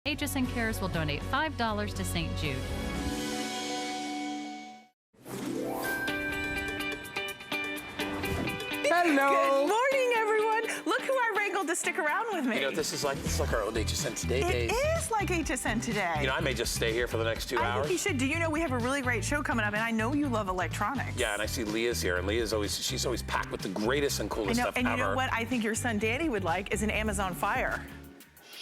HSN Cares will donate $5 to St. Jude. Hello. Good morning, everyone. Look who I wrangled to stick around with me. You know, this is like our old HSN Today days. It is like HSN Today. You know, I may just stay here for the next 2 hours. I think you should. Do you know we have a really great show coming up, and I know you love electronics. Yeah, and I see Leah's here, and she's always packed with the greatest and coolest stuff and ever. You know what I think your son Danny would like is an Amazon Fire.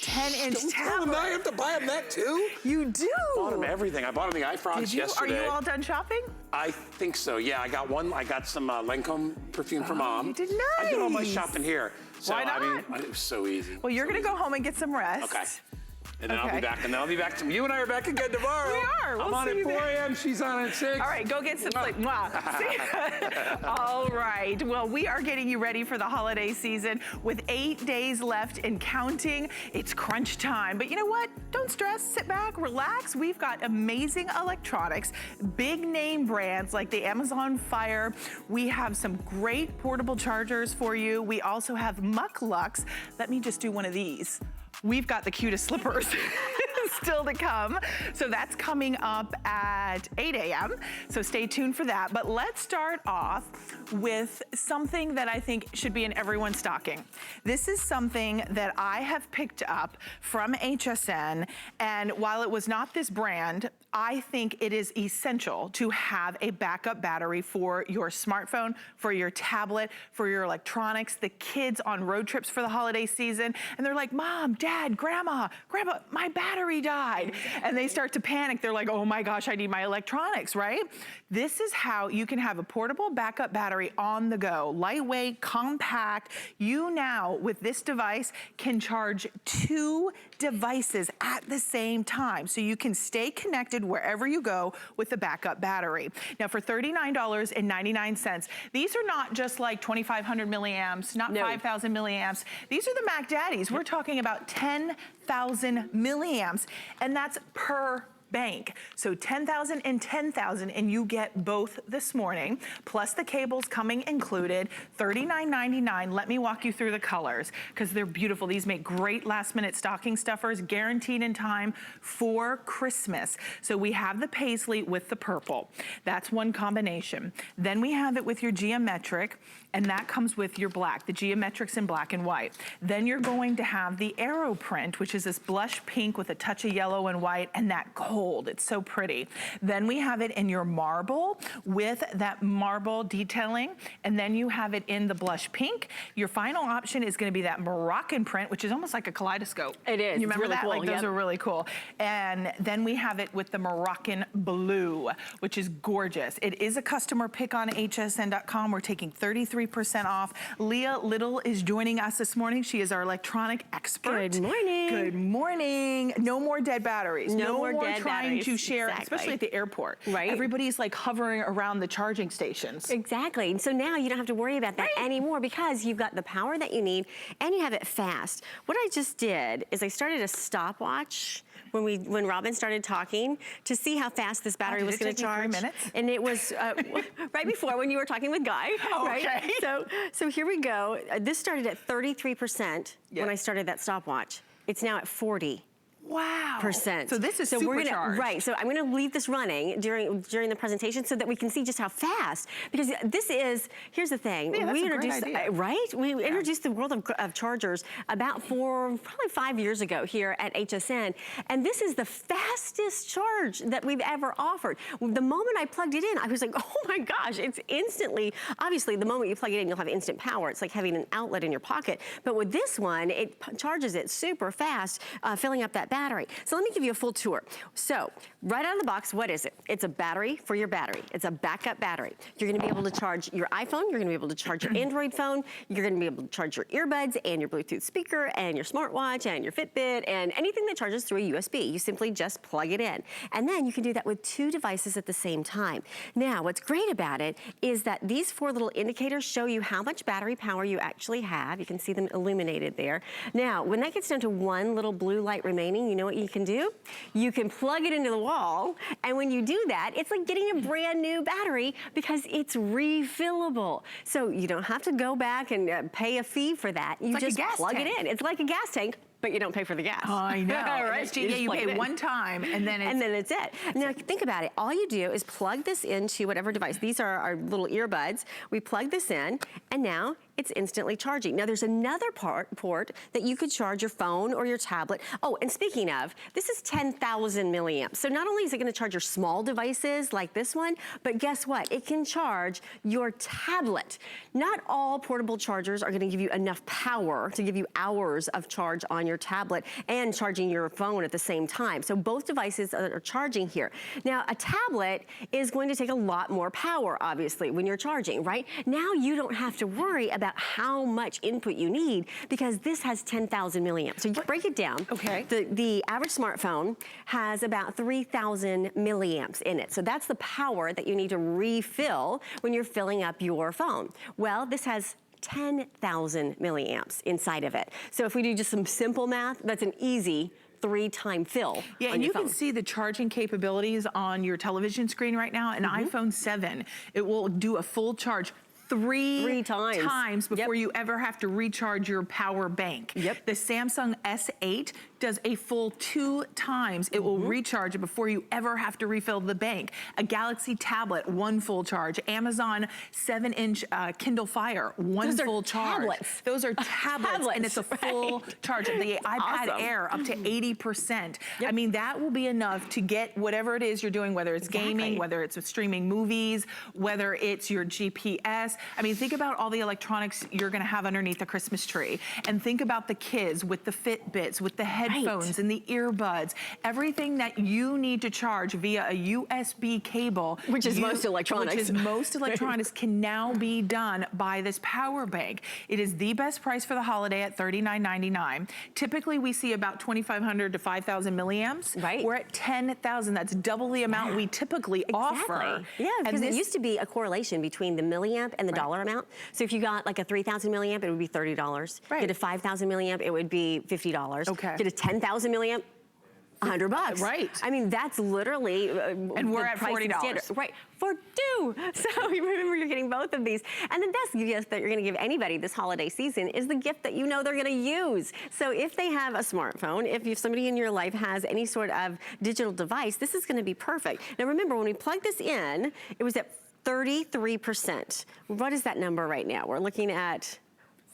10-inch tablet. I have to buy him that too? You do. I bought him everything. I bought him the iFrogs yesterday. Are you all done shopping? I think so, yeah. I got some Lancome perfume for Mom. You did nice. I did all my shopping here. So, Why not? I mean, it was so easy. Well, you're going to go home and get some rest. Okay. And then I'll be back, You and I are back again tomorrow. We are. I'm on at 4 a.m. She's on at 6. All right, go get some sleep. All right. Well, we are getting you ready for the holiday season with 8 days left and counting. It's crunch time. But you know what? Don't stress. Sit back, relax. We've got amazing electronics, big name brands like the Amazon Fire. We have some great portable chargers for you. We also have Muck Lux. Let me just do one of these. We've got the cutest slippers still to come. So that's coming up at 8 a.m. So stay tuned for that. But let's start off with something that I think should be in everyone's stocking. This is something that I have picked up from HSN. And while it was not this brand, I think it is essential to have a backup battery for your smartphone, for your tablet, for your electronics, the kids on road trips for the holiday season. And they're like, Mom, Dad, Grandma, my battery died. And they start to panic. They're like, oh my gosh, I need my electronics, right? This is how you can have a portable backup battery on the go. Lightweight, compact. You now, with this device, can charge 2 devices at the same time. So you can stay connected wherever you go with the backup battery. Now for $39.99, these are not just like 2,500 milliamps, not 5,000 milliamps. These are the Mac Daddies. We're talking about 10,000 milliamps, and that's per bank. So 10,000 and 10,000, and you get both this morning, plus the cables coming included, $39.99. Let me walk you through the colors because they're beautiful. These make great last minute stocking stuffers, guaranteed in time for Christmas. So we have the paisley with the purple. That's one combination. Then we have it with your geometric, and that comes with your black. The geometric's in black and white. Then you're going to have the arrow print, which is this blush pink with a touch of yellow and white, and that gold. It's so pretty. Then we have it in your marble with that marble detailing, and then you have it in the blush pink. Your final option is going to be that Moroccan print, which is almost like a kaleidoscope. It is. You remember really that? cool. Like those are really cool. And then we have it with the Moroccan blue, which is gorgeous. It is a customer pick on hsn.com. We're taking 33% off. Leah Little is joining us this morning. She is our electronic expert. Good morning. Good morning. No more dead batteries. No more dead trying to share, exactly. especially at the airport. Right. Everybody's like hovering around the charging stations. Exactly. And so now you don't have to worry about that anymore because you've got the power that you need and you have it fast. What I just did is I started a stopwatch when Robin started talking to see how fast this battery was going to charge. 3 minutes? And it was right before when you were talking with Guy. Oh, right? okay. So here we go. This started at 33% when I started that stopwatch. It's now at 40%. Wow. So this is so supercharged. Right, so I'm gonna leave this running during the presentation so that we can see just how fast, because this is, here's the thing. Yeah, we introduced, We introduced the world of chargers about probably 5 years ago here at HSN, and this is the fastest charge that we've ever offered. The moment I plugged it in, I was like, oh my gosh, it's instantly, obviously the moment you plug it in, you'll have instant power. It's like having an outlet in your pocket. But with this one, it charges it super fast, filling up that battery. So let me give you a full tour. So right out of the box, what is it? It's a battery for your battery. It's a backup battery. You're gonna be able to charge your iPhone, you're gonna be able to charge your Android phone, you're gonna be able to charge your earbuds and your Bluetooth speaker and your smartwatch and your Fitbit and anything that charges through a USB. You simply just plug it in. And then you can do that with 2 devices at the same time. Now, what's great about it is that these 4 little indicators show you how much battery power you actually have. You can see them illuminated there. Now, when that gets down to 1 little blue light remaining, you know what you can do? You can plug it into the wall, and when you do that, it's like getting a brand new battery because it's refillable. So you don't have to go back and pay a fee for that. You just plug it in. It's like a gas tank, but you don't pay for the gas. I know. Right? Yeah, you pay one time and then it's... it. Now think about it. All you do is plug this into whatever device. These are our little earbuds. We plug this in, and now it's instantly charging. Now there's another port that you could charge your phone or your tablet. Oh, and speaking of, this is 10,000 milliamps. So not only is it gonna charge your small devices like this one, but guess what? It can charge your tablet. Not all portable chargers are gonna give you enough power to give you hours of charge on your tablet and charging your phone at the same time. So both devices are charging here. Now a tablet is going to take a lot more power, obviously, when you're charging, right? Now you don't have to worry about how much input you need because this has 10,000 milliamps. So you break it down. Okay. The average smartphone has about 3,000 milliamps in it. So that's the power that you need to refill when you're filling up your phone. Well, this has 10,000 milliamps inside of it. So if we do just some simple math, that's an easy 3-time fill. Yeah, and you can see the charging capabilities on your television screen right now. An iPhone 7, it will do a full charge three times before you ever have to recharge your power bank. Yep. The Samsung S8 does a full 2 times. It will recharge it before you ever have to refill the bank. A Galaxy tablet, 1 full charge. Amazon 7-inch Kindle Fire, 1 full charge. Tablets. Those are tablets, and it's a full charge. The iPad Air up to 80%. I mean, that will be enough to get whatever it is you're doing, whether it's gaming, whether it's streaming movies, whether it's your GPS. I mean, think about all the electronics you're gonna have underneath the Christmas tree. And think about the kids with the Fitbits, with the headphones and the earbuds, everything that you need to charge via a USB cable. Which is most electronics. Which is most electronics can now be done by this power bank. It is the best price for the holiday at $39.99. Typically, we see about 2,500 to 5,000 milliamps. Right. We're at 10,000. That's double the amount we typically offer. Yeah, because it used to be a correlation between the milliamp and the dollar amount. So if you got like a 3,000 milliamp, it would be $30. Right. Get a 5,000 milliamp, it would be $50. Okay. Get a 10,000 milliamp, $100. Right. I mean, that's literally and we're at $40. Right, for 2. So you remember you're getting both of these. And the best gift that you're gonna give anybody this holiday season is the gift that you know they're gonna use. So if they have a smartphone, if somebody in your life has any sort of digital device, this is gonna be perfect. Now remember, when we plugged this in, it was at 33%. What is that number right now? We're looking at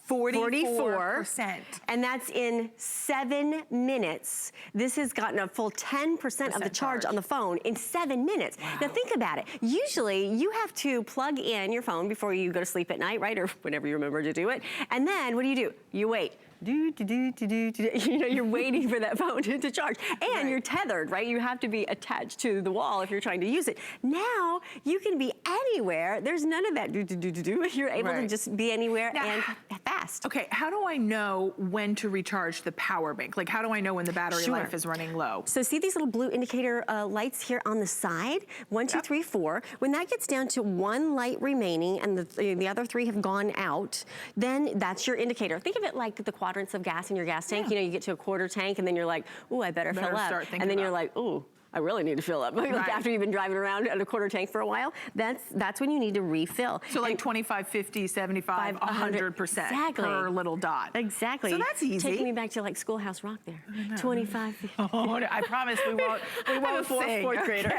44%. And that's in 7 minutes. This has gotten a full 10% of the charge on the phone in 7 minutes. Wow. Now think about it. Usually you have to plug in your phone before you go to sleep at night, right? Or whenever you remember to do it. And then what do? You wait. You know, you're waiting for that phone to charge. And you're tethered, right? You have to be attached to the wall if you're trying to use it. Now, you can be anywhere. There's none of that You're able to just be anywhere and fast. Okay, how do I know when to recharge the power bank? Like, how do I know when the battery life is running low? So see these little blue indicator lights here on the side? 1, 2, 3, 4. When that gets down to 1 light remaining and the other 3 have gone out, then that's your indicator. Think of it like the quadrants of gas in your gas tank. You know, you get to a quarter tank and then you're like, ooh, I better fill up. And then you're like, ooh, I really need to fill up. Like after you've been driving around at a quarter tank for a while, that's when you need to refill. So like 25, 50, 75, 100% per little dot. Exactly. So that's easy. Taking me back to like Schoolhouse Rock there. 25, 50. Oh, I promise we won't sing. Fourth grader.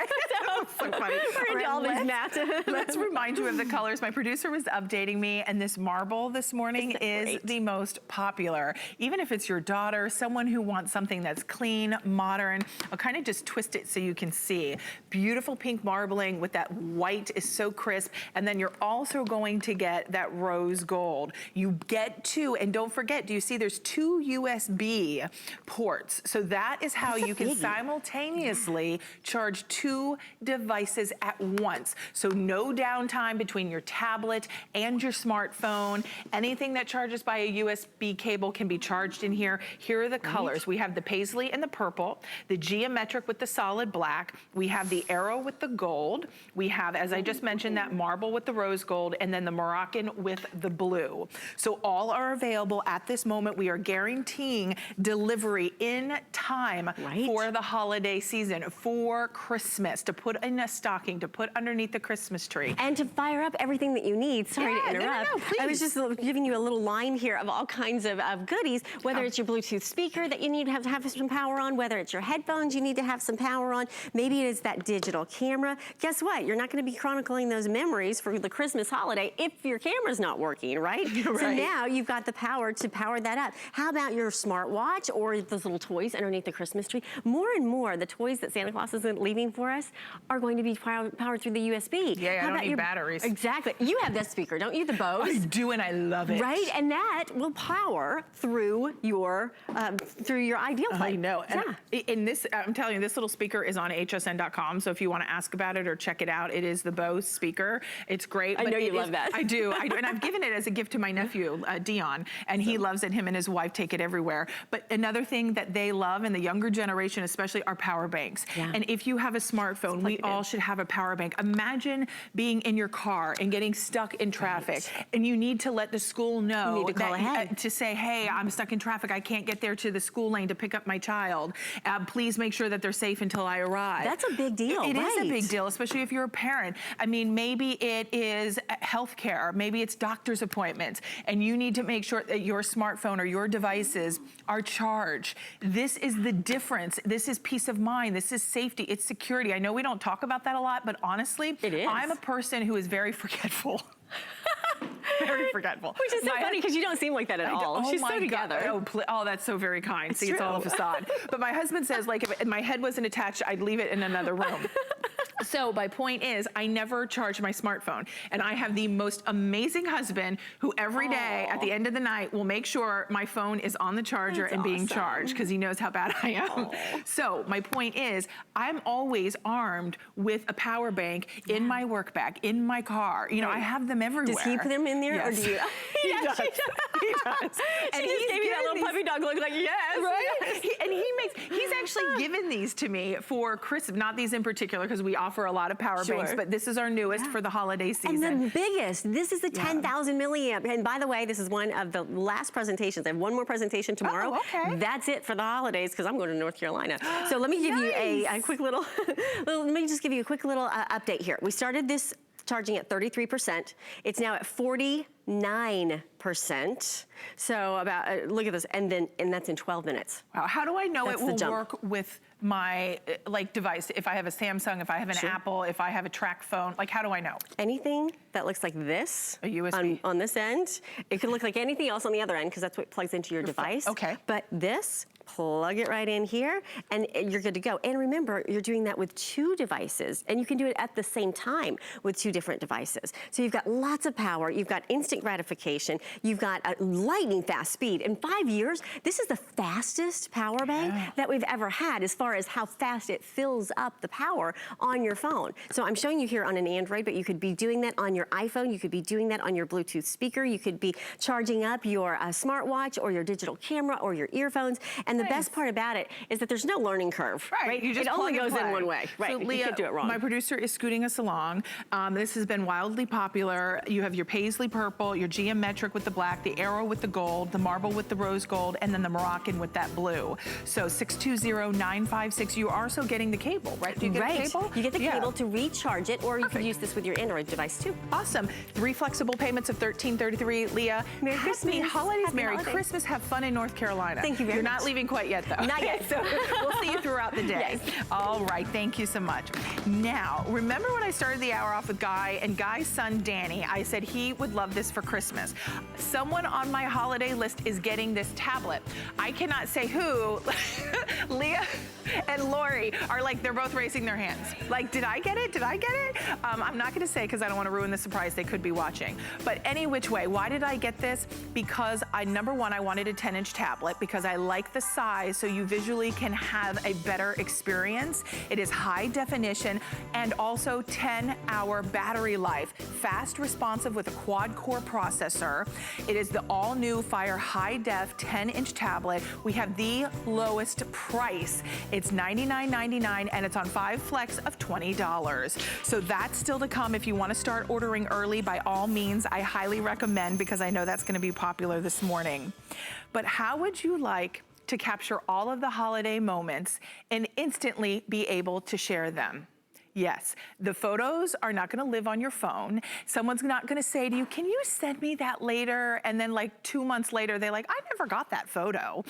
So funny. We're into all these math. Let's remind you of the colors. My producer was updating me, and this marble this morning is the most popular. Even if it's your daughter, someone who wants something that's clean, modern, I'll kind of just twist it so you can see. Beautiful pink marbling with that white is so crisp, and then you're also going to get that rose gold. You get 2, and don't forget, do you see there's 2 USB ports? So that is how you can simultaneously charge 2 devices at once. So no downtime between your tablet and your smartphone. Anything that charges by a USB cable can be charged in here. Here are the colors. We have the paisley and the purple, the geometric with the solid black. We have the arrow with the gold. We have, as I just mentioned, that marble with the rose gold, and then the Moroccan with the blue. So all are available at this moment. We are guaranteeing delivery in time for the holiday season, for Christmas, to put in a stocking to put underneath the Christmas tree. And to fire up everything that you need. Sorry to interrupt. No, please. I was just giving you a little line here of all kinds of goodies, whether it's your Bluetooth speaker that you need to have some power on, whether it's your headphones you need to have some power on, maybe it is that digital camera. Guess what? You're not going to be chronicling those memories for the Christmas holiday if your camera's not working, right? Right. So now you've got the power to power that up. How about your smartwatch or those little toys underneath the Christmas tree? More and more, the toys that Santa Claus is leaving for us are going to be powered through the USB. Yeah, How I don't about need your batteries. Exactly. You have that speaker, don't you? The Bose. I do, and I love it. Right, and that will power through your Ideal Play. I know. And in this, I'm telling you, this little speaker is on hsn.com. So if you want to ask about it or check it out, it is the Bose speaker. It's great. I know you love that. I do. And I've given it as a gift to my nephew, Dion, and he loves it. Him and his wife take it everywhere. But another thing that they love, and the younger generation especially, are power banks. Yeah. And if you have a smartphone, we all should have a power bank. Imagine being in your car and getting stuck in traffic, and you need to let the school know You need to call ahead. to say, hey, I'm stuck in traffic. I can't get there to the school lane to pick up my child. Please make sure that they're safe until I arrive. That's a big deal, It is a right. big deal, especially if you're a parent. I mean, maybe it is healthcare, maybe it's doctor's appointments, and you need to make sure that your smartphone or your devices are charged. This is the difference. This is peace of mind. This is safety. It's security. I know we don't talk about that a lot, but honestly, It is. I'm a person who is very forgetful. Very forgetful. Which is so funny because you don't seem like that at all. Oh She's my so together. God. Oh, that's so very kind. See, it's all a true. facade. But my husband says, like, if my head wasn't attached, I'd leave it in another room. So my point is, I never charge my smartphone. And I have the most amazing husband who every day at the end of the night will make sure my phone is on the charger That's and being awesome. charged because he knows how bad I am. So my point is, I'm always armed with a power bank in my work bag, in my car. You know, I have them everywhere. Does he put them in there, or Yes. do you? He does. He does. And he just gave me that little puppy dog look like, yes. Right? Yes. He's actually given these to me for Christmas, not these in particular, because we offer a lot of power banks, but this is our newest for the holiday season. And the biggest, this is the 10,000 milliamp. And by the way, this is one of the last presentations. I have one more presentation tomorrow. Oh, okay. That's it for the holidays because I'm going to North Carolina. So let me give you a quick little, let me just give you a quick little update here. We started this charging at 33%. It's now at 49%. So about, look at this, and that's in 12 minutes. Wow. How do I know That's it the will jump. work with my device? If I have a Samsung, if I have an Apple, if I have a track phone, like how do I know? Anything that looks like this A USB. on this end, it could look like anything else on the other end because that's what plugs into your device. Okay. But this, plug it right in here and you're good to go. And remember, you're doing that with 2 devices and you can do it at the same time with 2 different devices. So you've got lots of power, you've got instant gratification, you've got a lightning fast speed. In 5 years, this is the fastest power bank that we've ever had as far as how fast it fills up the power on your phone. So I'm showing you here on an Android, but you could be doing that on your iPhone, you could be doing that on your Bluetooth speaker, you could be charging up your smartwatch or your digital camera or your earphones. And the best part about it is that there's no learning curve, right? You just it only plug and goes in play. one way, right? So You Leah, can't do it wrong. my producer is scooting us along. This has been wildly popular. You have your paisley purple, your geometric with the black, the arrow with the gold, the marble with the rose gold, and then the Moroccan with that blue. So 620-956. You are also getting the cable, right? Do you get the cable? You get the cable to recharge it, or you can use this with your Android device too. Awesome. 3 flexible payments of $13.33. Leah, Merry Christmas. Holidays, Happy Merry holidays. Christmas. Have fun in North Carolina. Thank you very You're much. not leaving quite yet, though. Not yet. So we'll see you throughout the day. Yes. All right. Thank you so much. Now, remember when I started the hour off with Guy and Guy's son, Danny, I said he would love this for Christmas. Someone on my holiday list is getting this tablet. I cannot say who. Leah and Lori are like, they're both raising their hands. Like, did I get it? Did I get it? I'm not going to say because I don't want to ruin the surprise. They could be watching. But any which way, why did I get this? Because number one, I wanted a 10-inch tablet because I like the size so you visually can have a better experience. It is high definition and also 10-hour battery life. Fast responsive with a quad-core processor. It is the all-new Fire High Def 10-inch tablet. We have the lowest price. It's $99.99 and it's on 5 flex of $20. So that's still to come. If you want to start ordering early, by all means, I highly recommend because I know that's going to be popular this morning. But how would you like to capture all of the holiday moments and instantly be able to share them? Yes, the photos are not gonna live on your phone. Someone's not gonna say to you, can you send me that later? And then like 2 months later, they're like, I never got that photo.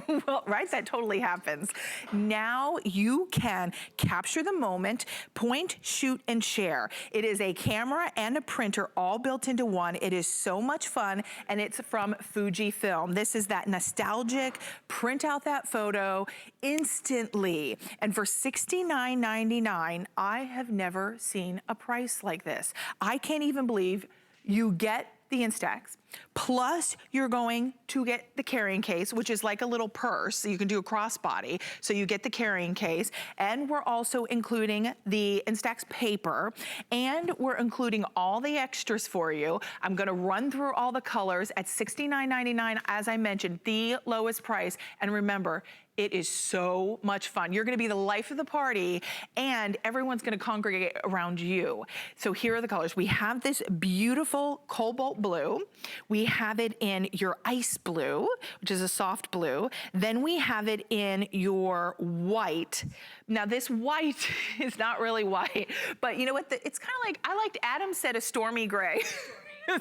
Well, right, that totally happens. Now you can capture the moment, point, shoot, and share. It is a camera and a printer all built into one. It is so much fun, and it's from Fujifilm. This is that nostalgic, print out that photo instantly. And for $69.99, I have never seen a price like this. I can't even believe you get the Instax, plus you're going to get the carrying case, which is like a little purse. So you can do a crossbody. So you get the carrying case, and we're also including the Instax paper, and we're including all the extras for you. I'm gonna run through all the colors at $69.99, as I mentioned, the lowest price. And remember, it is so much fun. You're gonna be the life of the party, and everyone's gonna congregate around you. So here are the colors. We have this beautiful cobalt blue. We have it in your ice blue, which is a soft blue. Then we have it in your white. Now this white is not really white, but you know what? It's kind of like, Adam said, a stormy gray. A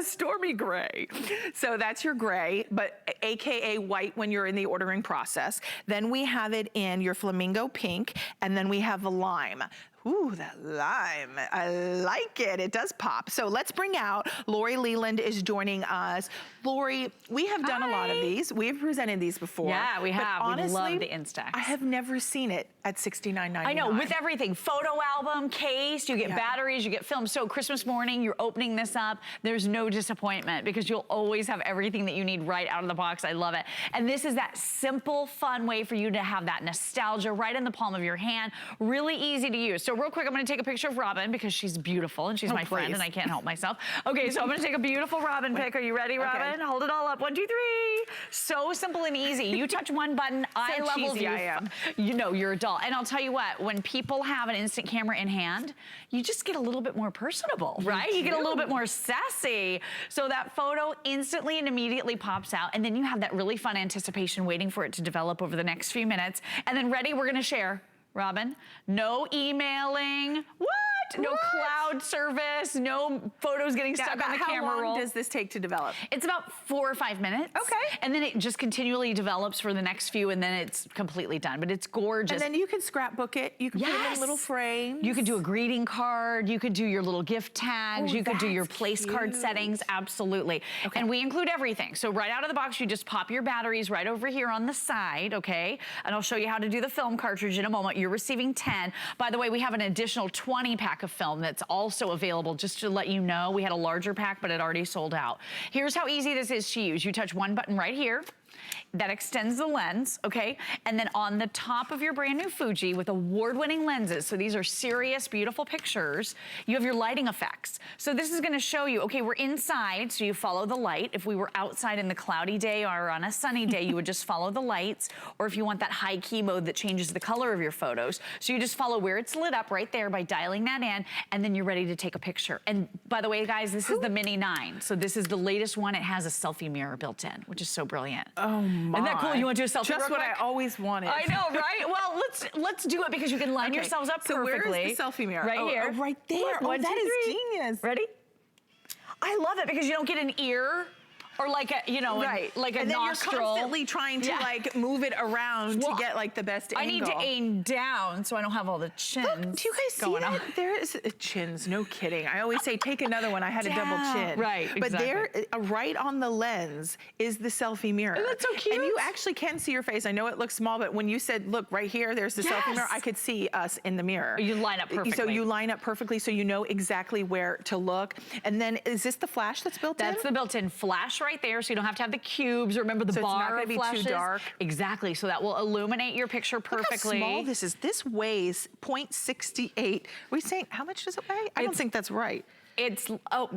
stormy gray. So that's your gray, but AKA white when you're in the ordering process. Then we have it in your flamingo pink, and then we have the lime. Ooh, that lime, I like it. It does pop. So let's bring out, Lori Leland is joining us. Lori, we have done a lot of these. We've presented these before. Yeah, we have. Honestly, we love the Instax. I have never seen it at $69.99. I know, with everything. Photo album, case, you get batteries, you get film. So Christmas morning, you're opening this up. There's no disappointment because you'll always have everything that you need right out of the box. I love it. And this is that simple, fun way for you to have that nostalgia right in the palm of your hand. Really easy to use. So real quick, I'm gonna take a picture of Robin because she's beautiful and she's my friend and I can't help myself. Okay, so I'm gonna take a beautiful Robin pic. Are you ready, Robin? Okay. Hold it all up. 1, 2, 3. So simple and easy. You touch one button, eye levels you. I am. You know, you're a doll. And I'll tell you what, when people have an instant camera in hand, you just get a little bit more personable, right? You get a little bit more sassy. So that photo instantly and immediately pops out, and then you have that really fun anticipation waiting for it to develop over the next few minutes. And then ready, we're gonna share. Robin, no emailing. What? No cloud service, no photos getting stuck on the camera roll. How long does this take to develop? It's about 4 or 5 minutes. Okay. And then it just continually develops for the next few, and then it's completely done. But it's gorgeous. And then you can scrapbook it. You can put it in little frames. You could do a greeting card. You could do your little gift tags. You could do your place card settings. Absolutely. Okay. And we include everything. So right out of the box, you just pop your batteries right over here on the side, okay? And I'll show you how to do the film cartridge in a moment. You're receiving 10. By the way, we have an additional 20 pack of film that's also available, just to let you know. We had a larger pack, but it already sold out. Here's how easy this is to use. You touch one button right here. That extends the lens, okay? And then on the top of your brand new Fuji with award-winning lenses, so these are serious, beautiful pictures, you have your lighting effects. So this is gonna show you, okay, we're inside, so you follow the light. If we were outside in the cloudy day or on a sunny day, you would just follow the lights. Or if you want that high key mode that changes the color of your photos, so you just follow where it's lit up right there by dialing that in, and then you're ready to take a picture. And by the way, guys, this is the Mini 9. So this is the latest one. It has a selfie mirror built in, which is so brilliant. Oh my. Isn't that cool? You want to do a selfie Just real what quick? I always wanted. I know, right? Well, let's do it because you can line yourselves up perfectly. So where is the selfie mirror? Right here. Oh, right there. Look, That is genius. Ready? I love it because you don't get an ear or like a, you know, like a and then nostril. you're constantly trying to like move it around to get like the best angle. I need to aim down so I don't have all the chins. Look, do you guys see that? There is chins, no kidding. I always say take another one. I had a double chin. Right, exactly. But there, right on the lens is the selfie mirror. Oh, that's so cute. And you actually can see your face. I know it looks small, but when you said, look, right here, there's the selfie mirror, I could see us in the mirror. You line up perfectly. So you line up perfectly so you know exactly where to look. And then is this the flash that's built in? That's the built-in flash right there, so you don't have to have the cubes. Remember the bar it's not going to flashes? be too dark. Exactly. So that will illuminate your picture perfectly. Look how small this is. This weighs 0.68. Are we saying how much does it weigh? I don't think that's right. It's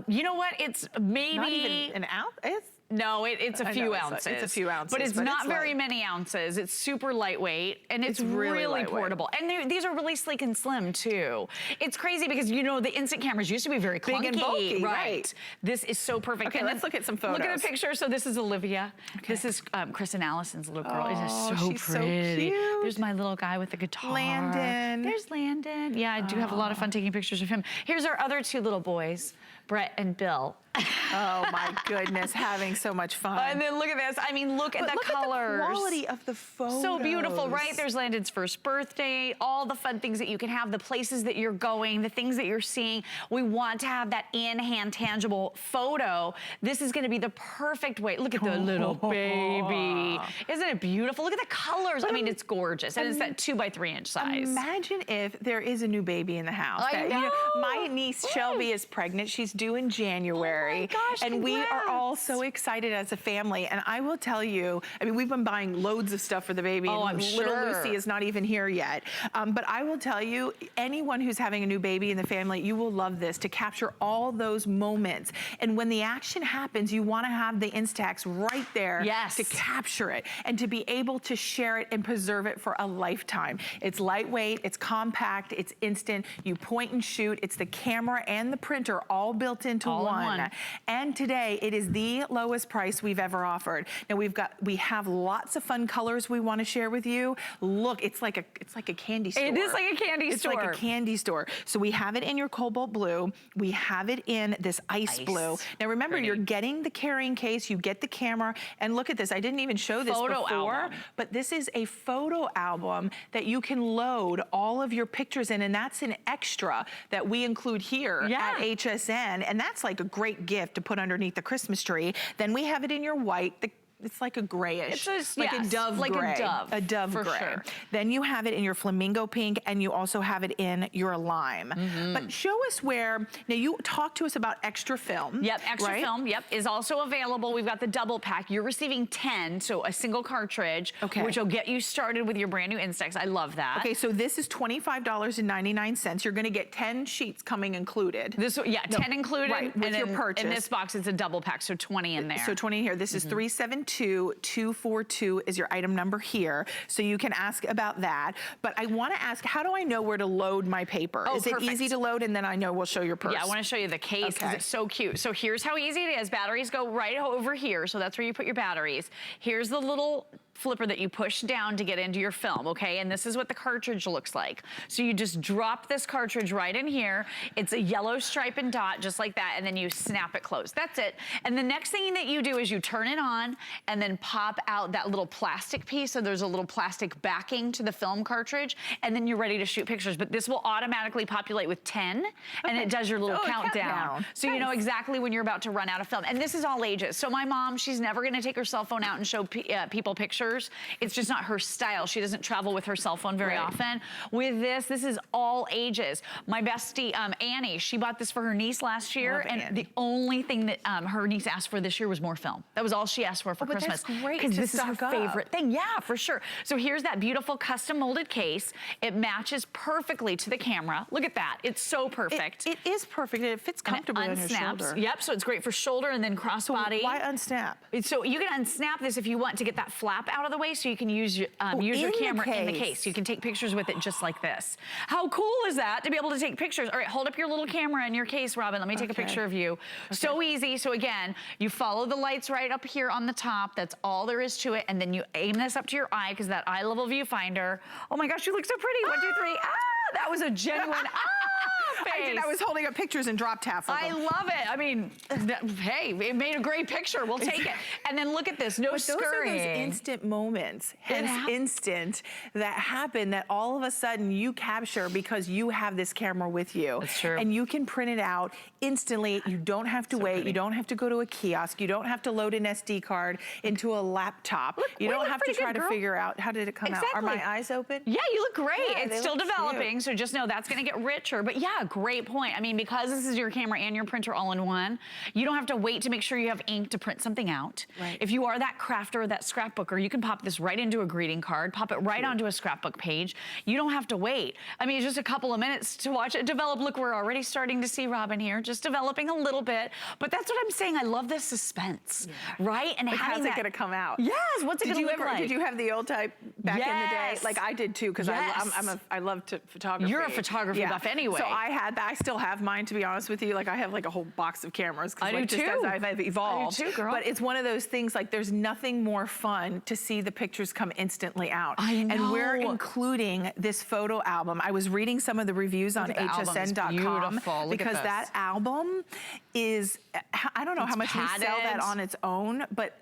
you know what? It's maybe not even an ounce. No, it's a few ounces. It's a few ounces. But it's not very many ounces. It's super lightweight, and it's really portable. And these are really sleek and slim, too. It's crazy because, you know, the instant cameras used to be very clunky. Big and bulky, right. This is so perfect. Okay, and let's look at some photos. Look at the picture. So this is Olivia. Okay. This is Chris and Allison's little girl. It is so she's pretty. So cute. There's my little guy with the guitar. Landon. There's Landon. Yeah, I do have a lot of fun taking pictures of him. Here's our other two little boys, Brett and Bill. Oh my goodness, having so much fun. And then look at this. I mean, look at the colors. At the quality of the photos. So beautiful, right? There's Landon's first birthday, all the fun things that you can have, the places that you're going, the things that you're seeing. We want to have that in-hand tangible photo. This is going to be the perfect way. Look at the little baby. Isn't it beautiful? Look at the colors. I mean, it's gorgeous. And it's that 2 by 3 inch size. Imagine if there is a new baby in the house. I know. My niece Shelby is pregnant. She's due in January. Oh my gosh, and we are congrats. all so excited as a family. And I will tell you, I mean, we've been buying loads of stuff for the baby. Oh, and I'm little sure. Lucy is not even here yet. But I will tell you, anyone who's having a new baby in the family, you will love this to capture all those moments. And when the action happens, you want to have the Instax right there to capture it and to be able to share it and preserve it for a lifetime. It's lightweight, it's compact, it's instant. You point and shoot. It's the camera and the printer all built into one. And today it is the lowest price we've ever offered. Now we have lots of fun colors we want to share with you. Look, it's like a candy store. It is like a candy store. It's like a candy store. So we have it in your cobalt blue. We have it in this ice blue. Now remember, you're getting the carrying case, you get the camera, and look at this. I didn't even show this before, but this is a photo album that you can load all of your pictures in, and that's an extra that we include here at HSN, and that's like a great gift to put underneath the Christmas tree. Then we have it in your white. It's like a grayish, like a dove gray. A dove gray. Sure. Then you have it in your flamingo pink, and you also have it in your lime. But show us where, now you talk to us about extra film. Yep, extra film, is also available. We've got the double pack. You're receiving 10, so a single cartridge, which will get you started with your brand new Instax. I love that. Okay, so this is $25.99. You're gonna get 10 sheets coming included. 10 included. Right, with your purchase. In this box, it's a double pack, so 20 in there. So 20 in here. This is 372242 is your item number here. So you can ask about that. But I wanna ask, how do I know where to load my paper? Is it easy to load, and then I know we'll show your purse? Yeah, I wanna show you the case because it's so cute. So here's how easy it is. Batteries go right over here. So that's where you put your batteries. Here's the little flipper that you push down to get into your film, okay? And this is what the cartridge looks like. So you just drop this cartridge right in here. It's a yellow stripe and dot, just like that, and then you snap it closed. That's it. And the next thing that you do is you turn it on and then pop out that little plastic piece. So there's a little plastic backing to the film cartridge, and then you're ready to shoot pictures. But this will automatically populate with 10, and it does your little countdown. So you know exactly when you're about to run out of film. And this is all ages. So my mom, she's never gonna take her cell phone out and show people pictures. It's just not her style. She doesn't travel with her cell phone very often. With this is all ages. My bestie, Annie, she bought this for her niece last year, and the only thing that her niece asked for this year was more film. That was all she asked for Christmas. That's great, because this is her favorite thing. Yeah, for sure. So here's that beautiful custom molded case. It matches perfectly to the camera. Look at that. It's so perfect. It is perfect. It fits comfortably on your shoulder. Yep, so it's great for shoulder and then crossbody. So why unsnap? So you can unsnap this if you want to get that flap out of the way, so you can use your camera in the case. You can take pictures with it just like this. How cool is that to be able to take pictures? All right, hold up your little camera in your case, Robin. Let me take a picture of you. So easy. So again, you follow the lights right up here on the top. That's all there is to it. And then you aim this up to your eye, because that eye level viewfinder. Oh my gosh, you look so pretty. 1, 2, 3. Ah, that was a genuine face. I was holding up pictures and dropped half of them. I love it. I mean, hey, it made a great picture. We'll take it. And then look at this, no scurrying. Those are those instant moments, hence instant, that happen that all of a sudden you capture because you have this camera with you. That's true. And you can print it out instantly. You don't have to wait. You don't have to go to a kiosk. You don't have to load an SD card into a laptop. You don't have to try to figure out, how did it come out? Are my eyes open? Yeah, you look great. It's still developing, so just know that's gonna get richer. But yeah, great. great point. I mean, because this is your camera and your printer all in one, you don't have to wait to make sure you have ink to print something out. Right. If you are that crafter, that scrapbooker, you can pop this right into a greeting card, pop it right onto a scrapbook page. You don't have to wait. I mean, it's just a couple of minutes to watch it develop. Look, we're already starting to see Robin here, just developing a little bit. But that's what I'm saying. I love this suspense, right? And like, having how's it gonna come out? Yes, what's it gonna look like? Did you have the old type back in the day? Yes. Like I did too, because I love photography. You're a photography buff anyway. So I had that. I still have mine, to be honest with you. Like I have like a whole box of cameras. I like, do just too. as I've evolved. I do too, girl. But it's one of those things, like there's nothing more fun to see the pictures come instantly out. I know. And we're including this photo album. I was reading some of the reviews on hsn.com because that album is, I don't know how much we sell that on its own, but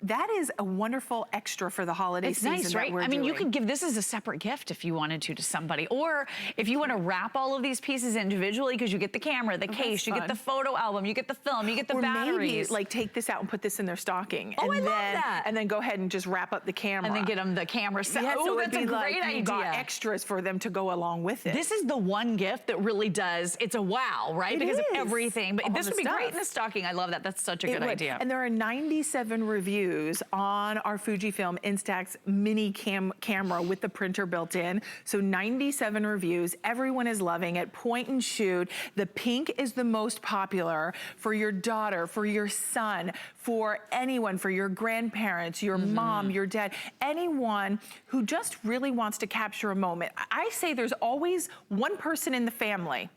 that is a wonderful extra for the holiday season. It's nice, right? I mean, you could give this as a separate gift if you wanted to somebody. Or if you want to wrap all of these pieces individually, because you get the camera, the case, you get the photo album, you get the film, you get the batteries. Maybe like take this out and put this in their stocking. Oh, and I love that. And then go ahead and just wrap up the camera. And then get them the camera set. Yeah, Oh, that's a great idea. You got extras for them to go along with it. This is the one gift that really does, it's a wow, right? Because of everything. But All this the would be stuff. great in the stocking. I love that. That's such a good idea. And there are 97 reviews on our Fujifilm Instax mini camera with the printer built in. So 97 reviews. Everyone is loving it. Point and shoot. The pink is the most popular for your daughter, for your son, for anyone, for your grandparents, your mom, your dad, anyone who just really wants to capture a moment. I say there's always one person in the family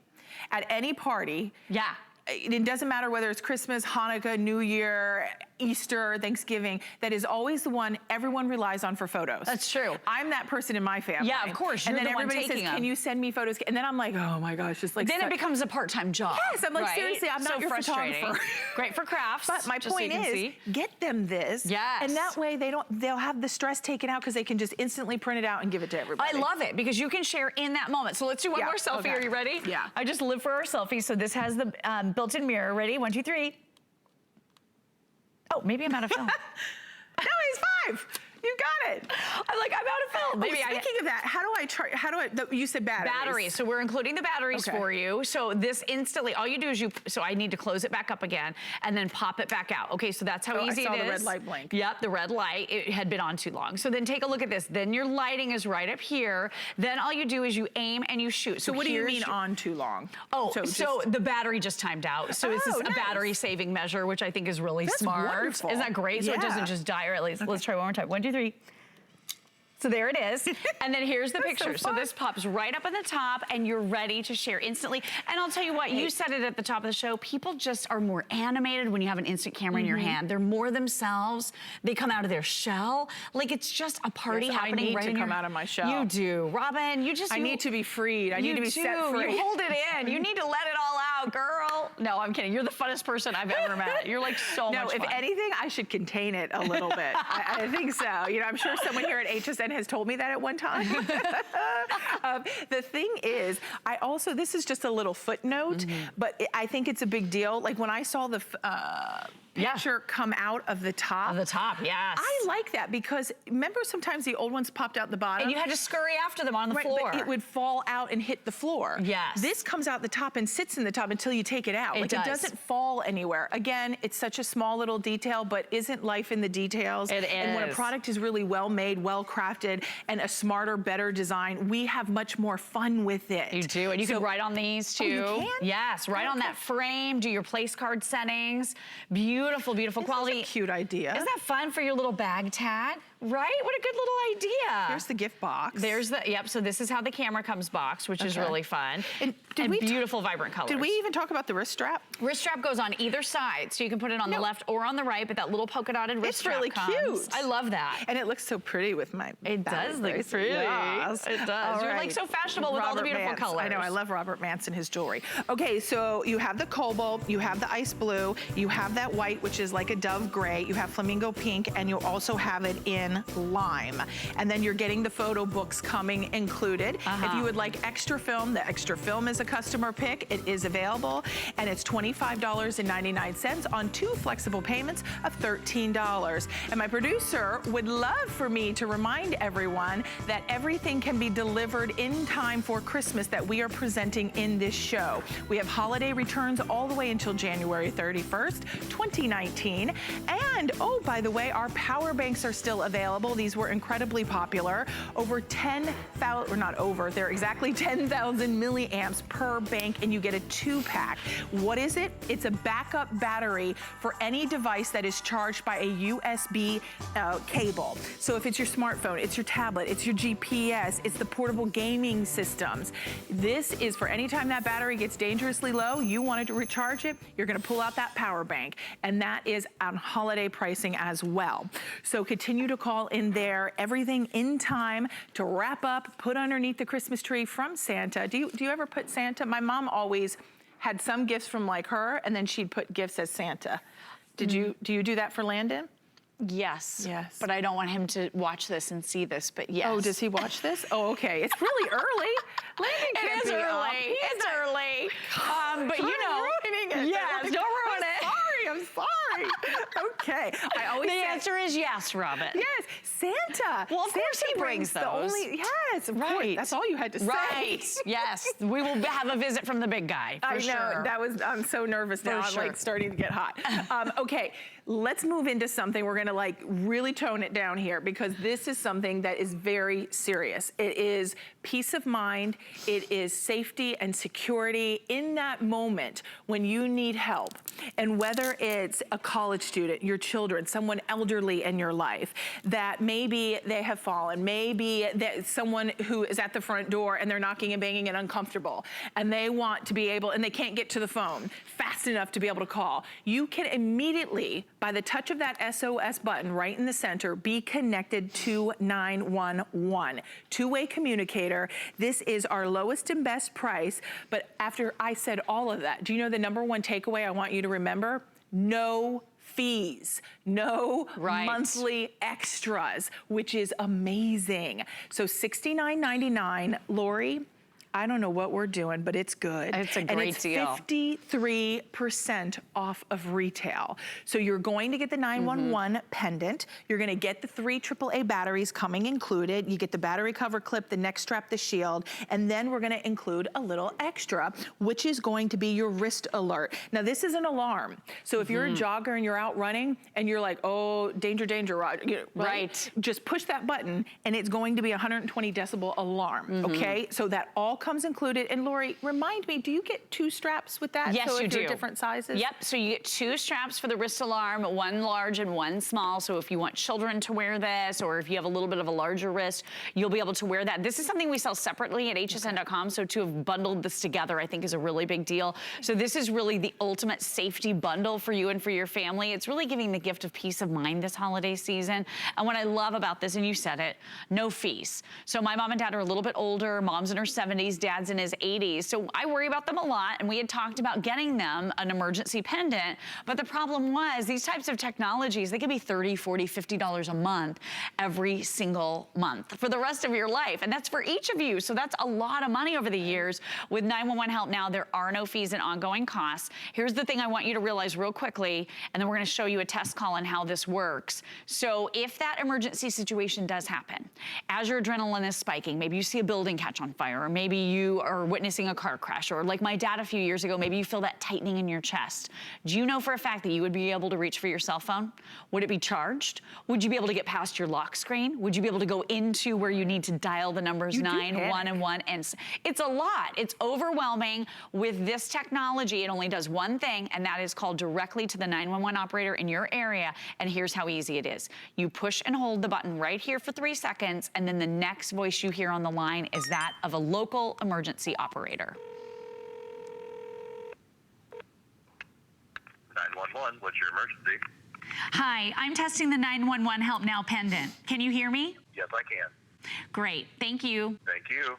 at any party. Yeah. It doesn't matter whether it's Christmas, Hanukkah, New Year, Easter, Thanksgiving, that is always the one everyone relies on for photos. That's true. I'm that person in my family. Yeah, of course. And You're then the one everybody says, taking can them. you send me photos? And then I'm like, oh my gosh, just like. Then it becomes a part-time job. Yes, I'm like, right? seriously, I'm not so your frustrating. photographer. Great for crafts. But my just point so you can is, see. get them this. Yes. And that way they'll have the stress taken out because they can just instantly print it out and give it to everybody. I love it because you can share in that moment. So let's do one more selfie. Okay. Are you ready? Yeah. I just live for our selfies. So this has the built-in mirror. Ready? 1, 2, 3. Oh, maybe I'm out of film. No, he's 5. You got it. I'm out of film. Maybe speaking of that, you said batteries. Batteries. So we're including the batteries for you. So this instantly, all you do is so I need to close it back up again and then pop it back out. Okay, so that's how easy it is. I saw the red light blink. Yep, the red light. It had been on too long. So then take a look at this. Then your lighting is right up here. Then all you do is you aim and you shoot. So what do you mean on too long? Oh, so the battery just timed out. So this is a battery saving measure, which I think is really smart. Wonderful. Isn't that great? So it doesn't just die, or at least let's try one more time. 1, 2, 3. So there it is. And then here's the picture. So this pops right up on the top and you're ready to share instantly. And I'll tell you what, you said it at the top of the show, people just are more animated when you have an instant camera in your hand. They're more themselves. They come out of their shell. Like it's just a party happening right in your... I need to come out of my shell. You do. Robin, I need to be freed. I need to be set free. You hold it in. You need to let it all out, girl. No, I'm kidding. You're the funnest person I've ever met. You're like so much fun. No, if anything, I should contain it a little bit. I think so. You know, I'm sure someone here at HSN has told me that at one time. The thing is, this is just a little footnote, but I think it's a big deal. Like when I saw the picture come out of the top. Of the top, yes. I like that because remember sometimes the old ones popped out the bottom? And you had to scurry after them on the floor. But it would fall out and hit the floor. Yes. This comes out the top and sits in the top until you take it out. It doesn't fall anywhere. Again, it's such a small little detail, but isn't life in the details? It is. And when a product is really well made, well crafted, and a smarter, better design, we have much more fun with it. You do, and you can write on these too. Oh, you can? Yes, write on that frame, do your place card settings. Beautiful, beautiful quality. That's a cute idea. Isn't that fun for your little bag tag? Right? What a good little idea. Here's the gift box. There's the, yep, so this is how the camera comes boxed, which is really fun. And beautiful, vibrant colors. Did we even talk about the wrist strap? Wrist strap goes on either side, so you can put it on the left or on the right, but that little polka dotted wrist strap really cute. I love that. And it looks so pretty with my It does look pretty. Yes. It does. You're like so fashionable with all the beautiful colors. I know, I love Robert Mance and his jewelry. Okay, so you have the cobalt, you have the ice blue, you have that white, which is like a dove gray, you have flamingo pink, and you also have it in lime. And then you're getting the photo books coming included. If you would like extra film, the extra film is a customer pick. It is available, and it's $25.99 on 2 flexible payments of $13. And my producer would love for me to remind everyone that everything can be delivered in time for Christmas that we are presenting in this show. We have holiday returns all the way until January 31st, 2019. And, oh, by the way, our power banks are still available. These were incredibly popular. Over 10,000, or not over, they're exactly 10,000 milliamps per bank, and you get a 2-pack. What is it? It's a backup battery for any device that is charged by a USB cable. So if it's your smartphone, it's your tablet, it's your GPS, it's the portable gaming systems. This is for any time that battery gets dangerously low, you wanted to recharge it, you're gonna pull out that power bank, and that is on holiday pricing as well. So continue to call in there. Everything in time to wrap up, put underneath the Christmas tree from Santa. Do you ever put Santa? My mom always had some gifts from like her, and then she'd put gifts as Santa. Do you do that for Landon? Yes. Yes. But I don't want him to watch this and see this, but yes. Oh, does he watch this? Oh, okay. It's really early. Landon can't It is be up. early. It's early. But you know. Ruining it. Yes, don't ruin it. I'm sorry. Okay. I always The say, answer is yes, Robin. yes, Santa. Well, of course Santa he brings the those. yes, of course. Right. That's all you had to say. Right. Yes. We will have a visit from the big guy. For I know. sure. I'm so nervous now. For I'm sure. like starting to get hot. Okay, let's move into something. We're gonna like really tone it down here because this is something that is very serious. It is peace of mind. It is safety and security in that moment when you need help. And whether it's a college student, your children, someone elderly in your life, that maybe they have fallen, maybe that someone who is at the front door and they're knocking and banging and uncomfortable, and they want to be able, and they can't get to the phone fast enough to be able to call. You can immediately, by the touch of that SOS button right in the center, be connected to 911. Two-way communicator. This is our lowest and best price, but after I said all of that, do you know the number one takeaway I want you to remember? No fees, no monthly extras, which is amazing. So $69.99, Lori, I don't know what we're doing, but it's good. It's a great deal. And it's 53% off of retail. So you're going to get the 911 pendant. You're gonna get the 3 AAA batteries coming included. You get the battery cover clip, the neck strap, the shield, and then we're gonna include a little extra, which is going to be your wrist alert. Now this is an alarm. So if you're a jogger and you're out running and you're like, oh, danger, danger, right? Just push that button and it's going to be a 120 decibel alarm, okay? So that all comes included. And Lori, remind me, do you get 2 straps with that? Yes, so you if do. You're different sizes? Yep, so you get 2 straps for the wrist alarm, 1 large and 1 small. So if you want children to wear this, or if you have a little bit of a larger wrist, you'll be able to wear that. This is something we sell separately at hsn.com, so to have bundled this together, I think is a really big deal. So this is really the ultimate safety bundle for you and for your family. It's really giving the gift of peace of mind this holiday season. And what I love about this, and you said it, no fees. So my mom and dad are a little bit older, mom's in her 70s, dad's in his 80s. So I worry about them a lot, and we had talked about getting them an emergency pendant, but the problem was these types of technologies, they could be $30, $40, $50 a month every single month for the rest of your life, and that's for each of you. So that's a lot of money over the years. With 911 Help Now, there are no fees and ongoing costs. Here's the thing I want you to realize real quickly, and then we're gonna show you a test call on how this works. So if that emergency situation does happen, as your adrenaline is spiking, maybe you see a building catch on fire, or maybe you are witnessing a car crash, or like my dad a few years ago, maybe you feel that tightening in your chest. Do you know for a fact that you would be able to reach for your cell phone? Would it be charged? Would you be able to get past your lock screen? Would you be able to go into where you need to dial the numbers 911? And it's a lot. It's overwhelming. With this technology, it only does one thing, and that is call directly to the 911 operator in your area. And here's how easy it is. You push and hold the button right here for 3 seconds, and then the next voice you hear on the line is that of a local emergency operator. 911, what's your emergency? Hi, I'm testing the 911 Help Now pendant. Can you hear me? Yes, I can. Great, thank you. Thank you.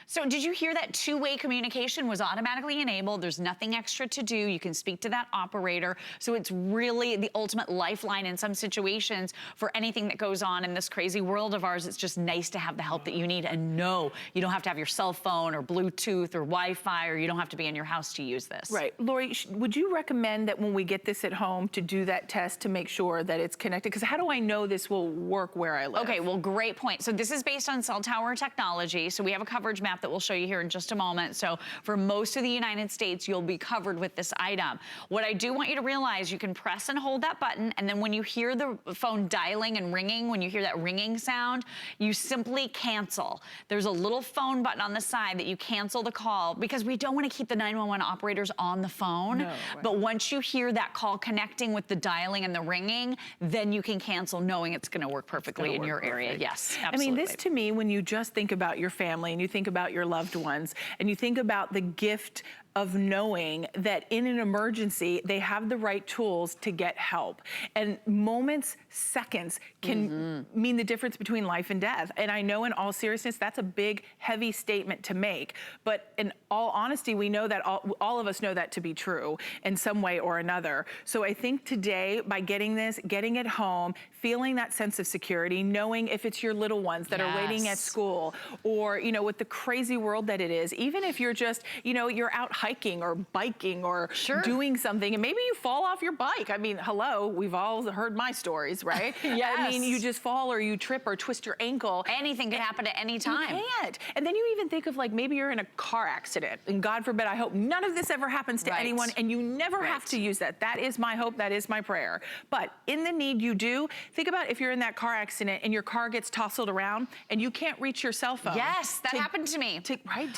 So did you hear that two-way communication was automatically enabled? There's nothing extra to do. You can speak to that operator. So it's really the ultimate lifeline in some situations for anything that goes on in this crazy world of ours. It's just nice to have the help that you need, and no, you don't have to have your cell phone or Bluetooth or Wi-Fi, or you don't have to be in your house to use this. Right. Lori, would you recommend that when we get this at home to do that test to make sure that it's connected? Because how do I know this will work where I live? Okay, well, great point. So this is based on cell tower technology. So we have a coverage map that we'll show you here in just a moment. So for most of the United States, you'll be covered with this item. What I do want you to realize, you can press and hold that button, and then when you hear the phone dialing and ringing, when you hear that ringing sound, you simply cancel. There's a little phone button on the side that you cancel the call, because we don't want to keep the 911 operators on the phone. No, right. But once you hear that call connecting with the dialing and the ringing, then you can cancel, knowing it's going to work perfectly in your area. Yes, absolutely. I mean, this to me, when you just think about your family and you think about your loved ones and you think about the gift of knowing that in an emergency, they have the right tools to get help. And moments, seconds can mean the difference between life and death. And I know in all seriousness, that's a big, heavy statement to make. But in all honesty, we know that all of us know that to be true in some way or another. So I think today, by getting this, getting it home, feeling that sense of security, knowing if it's your little ones that are waiting at school, or, you know, with the crazy world that it is, even if you're just, you know, you're out hiking or biking or doing something, and maybe you fall off your bike. I mean, hello, we've all heard my stories, right? Yes. I mean, you just fall or you trip or twist your ankle. Anything can happen at any time. You can't. And then you even think of, like, maybe you're in a car accident, and God forbid, I hope none of this ever happens to anyone, and you never have to use that. That is my hope. That is my prayer. But in the need you do, think about if you're in that car accident and your car gets tousled around and you can't reach your cell phone. Yes, that happened to me.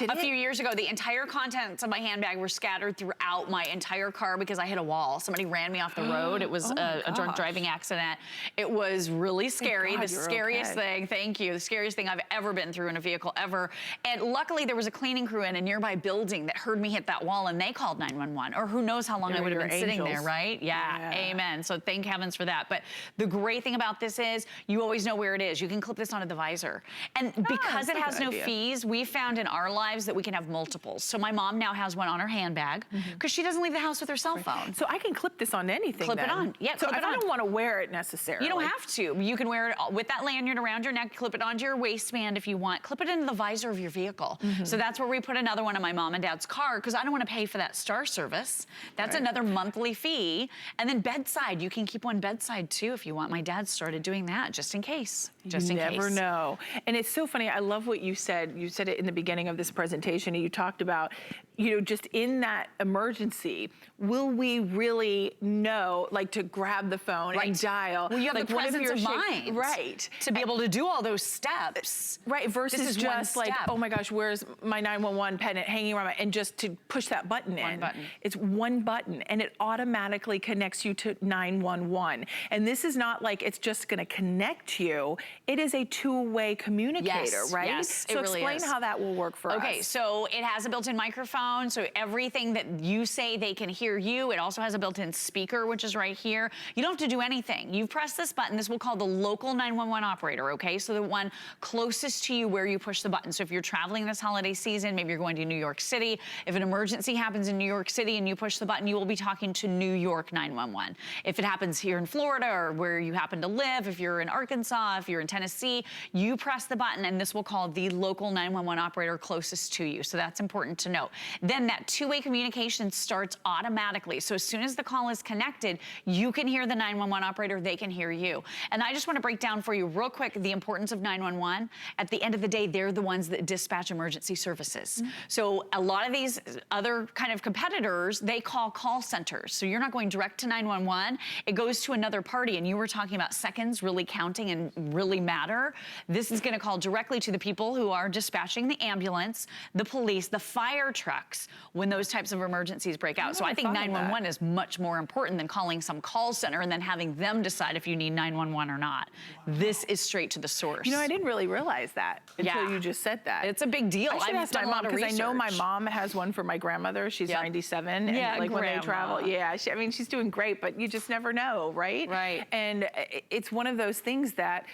A few years ago, the entire contents of my handbag were scattered throughout my entire car because I hit a wall. Somebody ran me off the road. It was a drunk driving accident. It was really scary. The scariest thing, thank you, the scariest thing I've ever been through in a vehicle ever. And luckily there was a cleaning crew in a nearby building that heard me hit that wall, and they called 911, or who knows how long I would have been sitting there, right? Yeah, amen. So thank heavens for that. But the great thing about this is you always know where it is. You can clip this onto the visor. And because it has no fees, we found in our lives that we can have multiples. So my mom now has one on her handbag because she doesn't leave the house with her cell phone. So I can clip this on anything. Clip it on. Yeah, so if I don't want to wear it necessarily. You don't have to. You can wear it with that lanyard around your neck, clip it onto your waistband if you want. Clip it into the visor of your vehicle. So that's where we put another one in my mom and dad's car, because I don't want to pay for that Star service. That's another monthly fee. And then bedside, you can keep one bedside too if you want. My dad started doing that just in case. Just in case. You never know. And it's so funny. I love what you said. You said it in the beginning of this presentation, and you talked about, you know, just in that emergency, will we really know, like, to grab the phone and dial? Well, you have like, the presence of mind. To be able to do all those steps. Right, versus just like, oh my gosh, where's my 911 pendant hanging around and just to push that button in. One button. It's one button, and it automatically connects you to 911. And this is not like it's just gonna connect you. It is a two-way communicator, right? Yes, so it really explain is. how that will work for us. Okay, so it has a built-in microphone, so everything that you say, they can hear you. It also has a built-in speaker, which is right here. You don't have to do anything. You press this button. This will call the local 911 operator, okay? So the one closest to you where you push the button. So if you're traveling this holiday season, maybe you're going to New York City, if an emergency happens in New York City and you push the button, you will be talking to New York 911. If it happens here in Florida or where you happen to live, if you're in Arkansas, if you're in Tennessee, you press the button and this will call the local 911 operator closest to you. So that's important to know. Then that two-way communication starts automatically. So as soon as the call is connected, you can hear the 911 operator, they can hear you. And I just want to break down for you real quick the importance of 911. At the end of the day, they're the ones that dispatch emergency services. So a lot of these other kind of competitors, they call centers. So you're not going direct to 911. It goes to another party. And you were talking about seconds really counting and really matter. This is going to call directly to the people who are dispatching the ambulance, the police, the fire trucks when those types of emergencies break out. So I think 911 is much more important than calling some call center and then having them decide if you need 911 or not. This is straight to the source. You know, I didn't really realize that until you just said that. It's a big deal. I should ask my mom, because I know my mom has one for my grandmother. She's 97, and like when they travel, I mean, she's doing great, but you just never know, right? Right. And it's one of those things that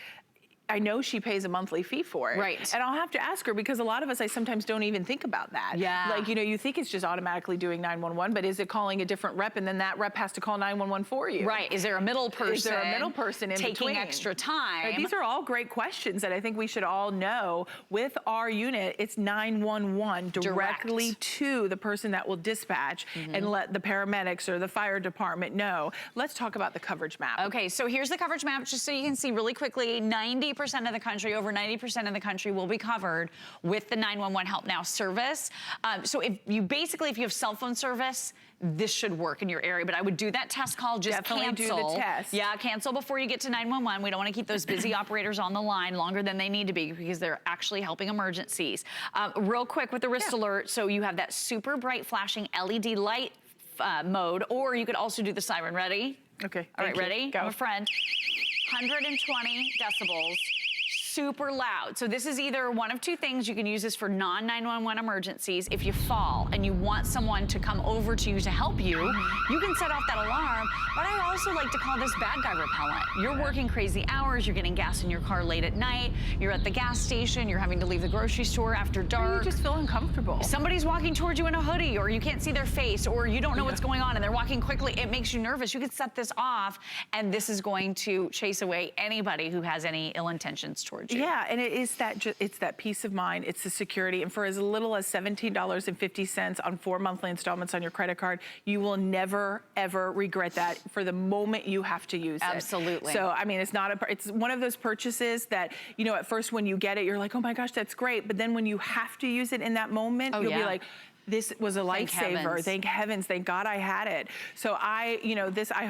I know she pays a monthly fee for it. Right. And I'll have to ask her, because a lot of us, I sometimes don't even think about that. Yeah. Like, you know, you think it's just automatically doing 911, but is it calling a different rep, and then that rep has to call 911 for you? Right. Is there a middle person? Is there a middle person in taking between? extra time? Right, these are all great questions that I think we should all know. With our unit, it's 911 directly to the person that will dispatch and let the paramedics or the fire department know. Let's talk about the coverage map. Okay, so here's the coverage map, just so you can see really quickly. 90% of the country, over 90% of the country will be covered with the 911 Help Now service. So if you have cell phone service, this should work in your area, but I would do that test call, just Definitely cancel. do the test. Yeah, cancel before you get to 911. We don't want to keep those busy operators on the line longer than they need to be, because they're actually helping emergencies. Real quick with the wrist alert, so you have that super bright flashing LED light mode, or you could also do the siren. Ready? Okay. All right, ready? Go. I'm a friend. 120 decibels. Super loud. So this is either one of two things. You can use this for non-911 emergencies. If you fall and you want someone to come over to you to help you, you can set off that alarm. But I also like to call this bad guy repellent. You're working crazy hours, you're getting gas in your car late at night, you're at the gas station, you're having to leave the grocery store after dark. You just feel uncomfortable. Somebody's walking towards you in a hoodie, or you can't see their face, or you don't know what's going on and they're walking quickly. It makes you nervous. You could set this off, and this is going to chase away anybody who has any ill intentions towards you. Yeah, and it is that it's that peace of mind, it's the security, and for as little as $17.50 on 4 monthly installments on your credit card, you will never ever regret that for the moment you have to use it. Absolutely. So I mean, it's one of those purchases that, you know, at first when you get it, you're like, oh my gosh, that's great, but then when you have to use it in that moment, you'll be like, this was a lifesaver. Thank heavens. Thank God I had it. So I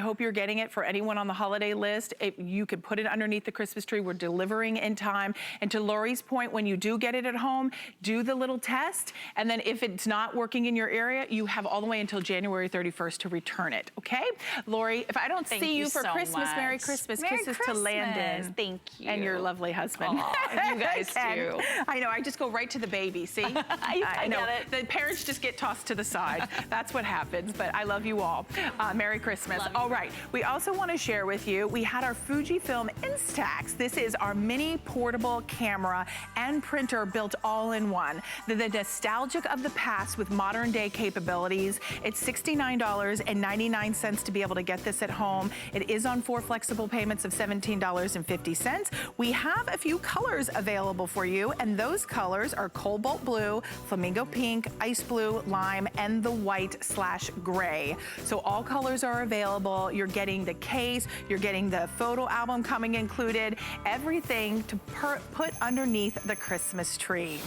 hope you're getting it for anyone on the holiday list. If you could put it underneath the Christmas tree. We're delivering in time. And to Lori's point, when you do get it at home, do the little test. And then if it's not working in your area, you have all the way until January 31st to return it. Okay? Lori, if I don't see you for so Christmas, much. Merry Christmas. Merry Kisses Christmas. to Landon. Thank you. And your lovely husband. Aw, you guys too. I know, I just go right to the baby, see? I know. get it. The parents just get tossed to the side. That's what happens, but I love you all. Merry Christmas. All right, we also want to share with you, we had our Fujifilm Instax. This is our mini portable camera and printer built all in one. The nostalgic of the past with modern day capabilities. It's $69.99 to be able to get this at home. It is on 4 flexible payments of $17.50. We have a few colors available for you, and those colors are cobalt blue, flamingo pink, ice blue, lime, and the white/gray. So all colors are available. You're getting the case, you're getting the photo album coming included, everything to put underneath the Christmas tree.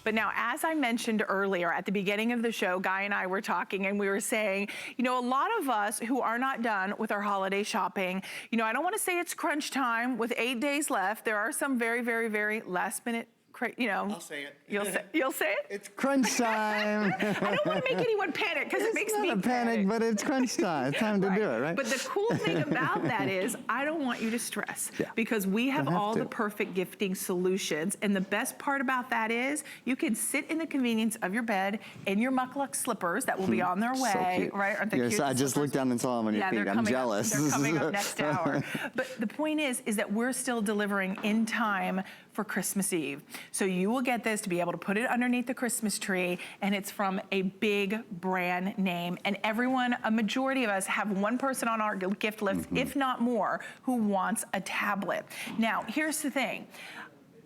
But now, as I mentioned earlier at the beginning of the show, Guy and I were talking and we were saying, you know, a lot of us who are not done with our holiday shopping, you know, I don't want to say it's crunch time with 8 days left. There are some very, very, very last minute, you know. I'll say it. You'll say it? It's crunch time. I don't want to make anyone panic because it makes me It's not a panic, but it's crunch time. It's time to do it, right? But the cool thing about that is I don't want you to stress because we have all the perfect gifting solutions. And the best part about that is you can sit in the convenience of your bed in your muckluck slippers that will be on their way, right? Aren't they yes, cute? I just looked down and saw them on your feet. I'm jealous. They're coming up next hour. But the point is that we're still delivering in time for Christmas Eve. So you will get this to be able to put it underneath the Christmas tree, and it's from a big brand name. And everyone, a majority of us have one person on our gift list, if not more, who wants a tablet. Now, here's the thing.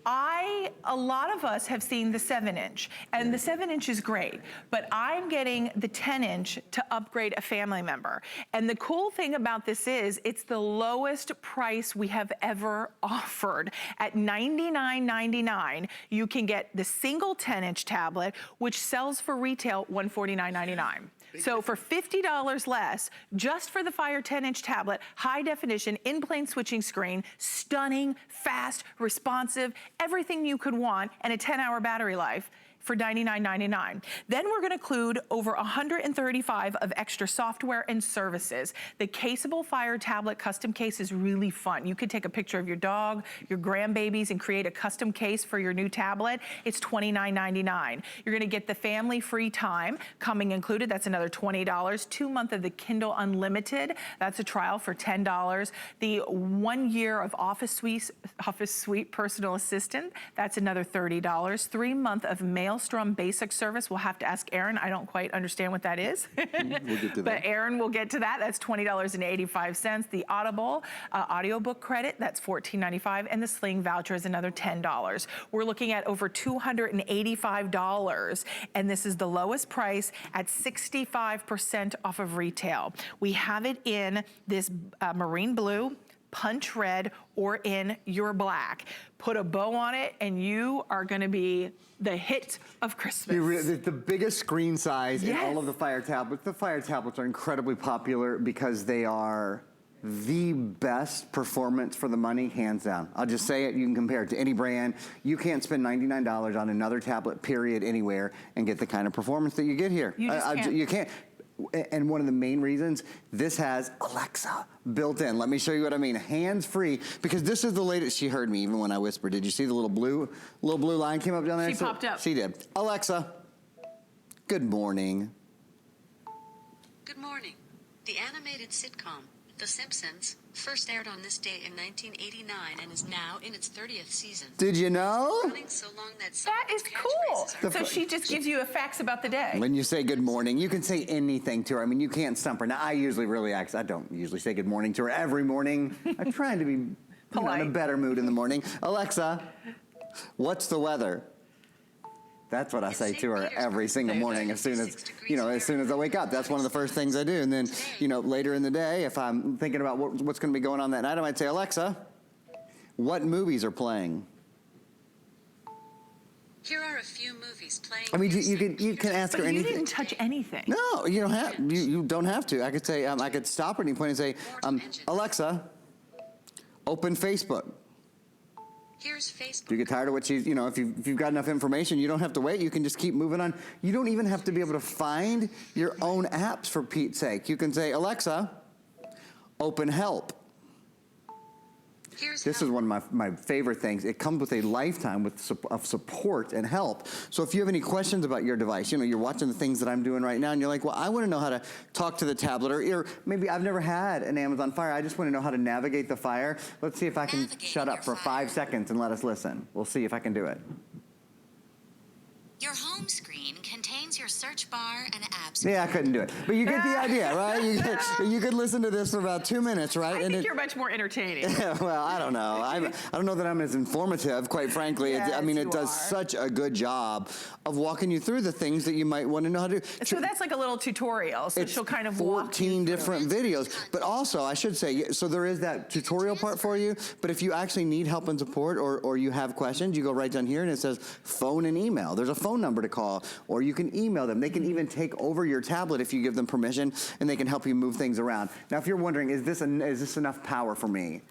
A lot of us have seen the 7-inch, and the 7-inch is great, but I'm getting the 10-inch to upgrade a family member. And the cool thing about this is it's the lowest price we have ever offered. At $99.99, you can get the single 10-inch tablet, which sells for retail $149.99. So for $50 less, just for the Fire 10-inch tablet, high definition, in-plane switching screen, stunning, fast, responsive, everything you could want, and a 10-hour battery life, for $99.99. Then we're gonna include over 135 of extra software and services. The caseable Fire tablet custom case is really fun. You could take a picture of your dog, your grandbabies, and create a custom case for your new tablet. It's $29.99. You're gonna get the family free time coming included. That's another $20. 2 months of the Kindle Unlimited. That's a trial for $10. The 1 year of Office Suite Personal Assistant. That's another $30. 3 months of Maelstrom Basic Service. We'll have to ask Aaron. I don't quite understand what that is. We'll get to that. But Aaron will get to that. That's $20.85. The Audible audiobook credit, that's $14.95. And the Sling voucher is another $10. We're looking at over $285. And this is the lowest price at 65% off of retail. We have it in this marine blue, punch red, or in your black. Put a bow on it and you are gonna be the hit of Christmas. The biggest screen size in all of the Fire tablets. The Fire tablets are incredibly popular because they are the best performance for the money, hands down. I'll just say it, you can compare it to any brand. You can't spend $99 on another tablet, period, anywhere, and get the kind of performance that you get here. You just can't. You can't. And one of the main reasons, this has Alexa built in. Let me show you what I mean. Hands-free, because this is the latest. She heard me even when I whispered. Did you see the little blue line came up down there? She popped up. She did. Alexa, good morning. Good morning. The animated sitcom, The Simpsons, first aired on this day in 1989 and is now in its 30th season. Did you know? Running so long that some That is cool. So she just gives you facts about the day. When you say good morning, you can say anything to her. I mean, you can't stump her. Now, I usually I don't usually say good morning to her every morning. I'm trying to be in a better mood in the morning. Alexa, what's the weather? That's what I say to her every single morning as soon as I wake up. That's one of the first things I do. And then, later in the day, if I'm thinking about what's going to be going on that night, I might say, Alexa, what movies are playing? Here are a few movies playing. I mean, you can ask her anything. You didn't touch anything. No, you don't have. You don't have to. I could say, I could stop her at any point and say, Alexa, open Facebook. Here's Facebook. Do you get tired of what she's, if you've got enough information, you don't have to wait. You can just keep moving on. You don't even have to be able to find your own apps, for Pete's sake. You can say, Alexa, open Help. This is one of my favorite things. It comes with a lifetime of support and help. So if you have any questions about your device, you're watching the things that I'm doing right now, and you're like, well, I want to know how to talk to the tablet, or maybe I've never had an Amazon Fire. I just want to know how to navigate the Fire. Let's see if I can shut up for 5 seconds and let us listen. We'll see if I can do it. Your home screen contains your search bar and app screen. Yeah, I couldn't do it. But you get the idea, right? You could listen to this for about 2 minutes, right? I think you're much more entertaining. Well, I don't know. I don't know that I'm as informative, quite frankly. Yes, it does such a good job of walking you through the things that you might want to know how to do. So that's like a little tutorial. So she'll kind of walk 14 different videos. But also, I should say, so there is that tutorial part for you. But if you actually need help and support, or you have questions, you go right down here and it says phone and email. There's a phone number to call, or you can email them. They can even take over your tablet if you give them permission, and they can help you move things around. Now, if you're wondering, is this enough power for me?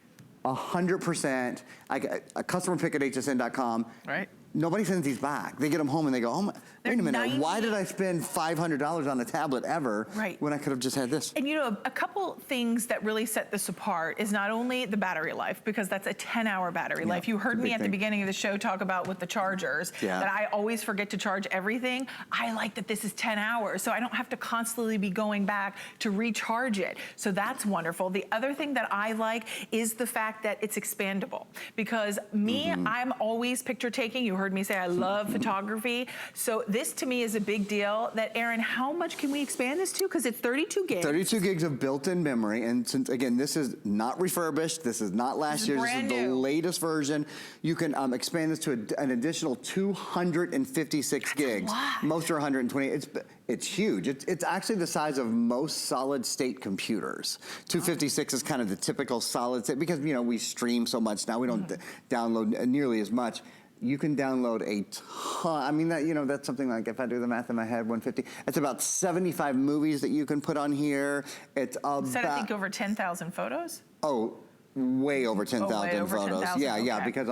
100%. A customer pick at hsn.com. Right. Nobody sends these back. They get them home and they go, oh my, wait a minute, why did I spend $500 on a tablet ever when I could have just had this? And a couple things that really set this apart is not only the battery life, because that's a 10-hour battery life. You heard me at the beginning of the show talk about with the chargers that I always forget to charge everything. I like that this is 10 hours, so I don't have to constantly be going back to recharge it. So that's wonderful. The other thing that I like is the fact that it's expandable, because I'm always picture taking. You heard me say I love photography. So this to me is a big deal. That, Aaron, how much can we expand this to? Because it's 32 gigs. 32 gigs of built-in memory. And since, again, this is not refurbished, this is not last year's, this is the latest version, you can expand this to an additional 256 gigs. Most are 120. It's huge. It's actually the size of most solid-state computers. 256 is kind of the typical solid-state, because, we stream so much now, we don't download nearly as much. You can download a ton. I mean, that's something like, if I do the math in my head, 150. It's about 75 movies that you can put on here. It's about... Said I think over 10,000 photos? Oh, way over 10,000 photos. 10,000, yeah, okay. because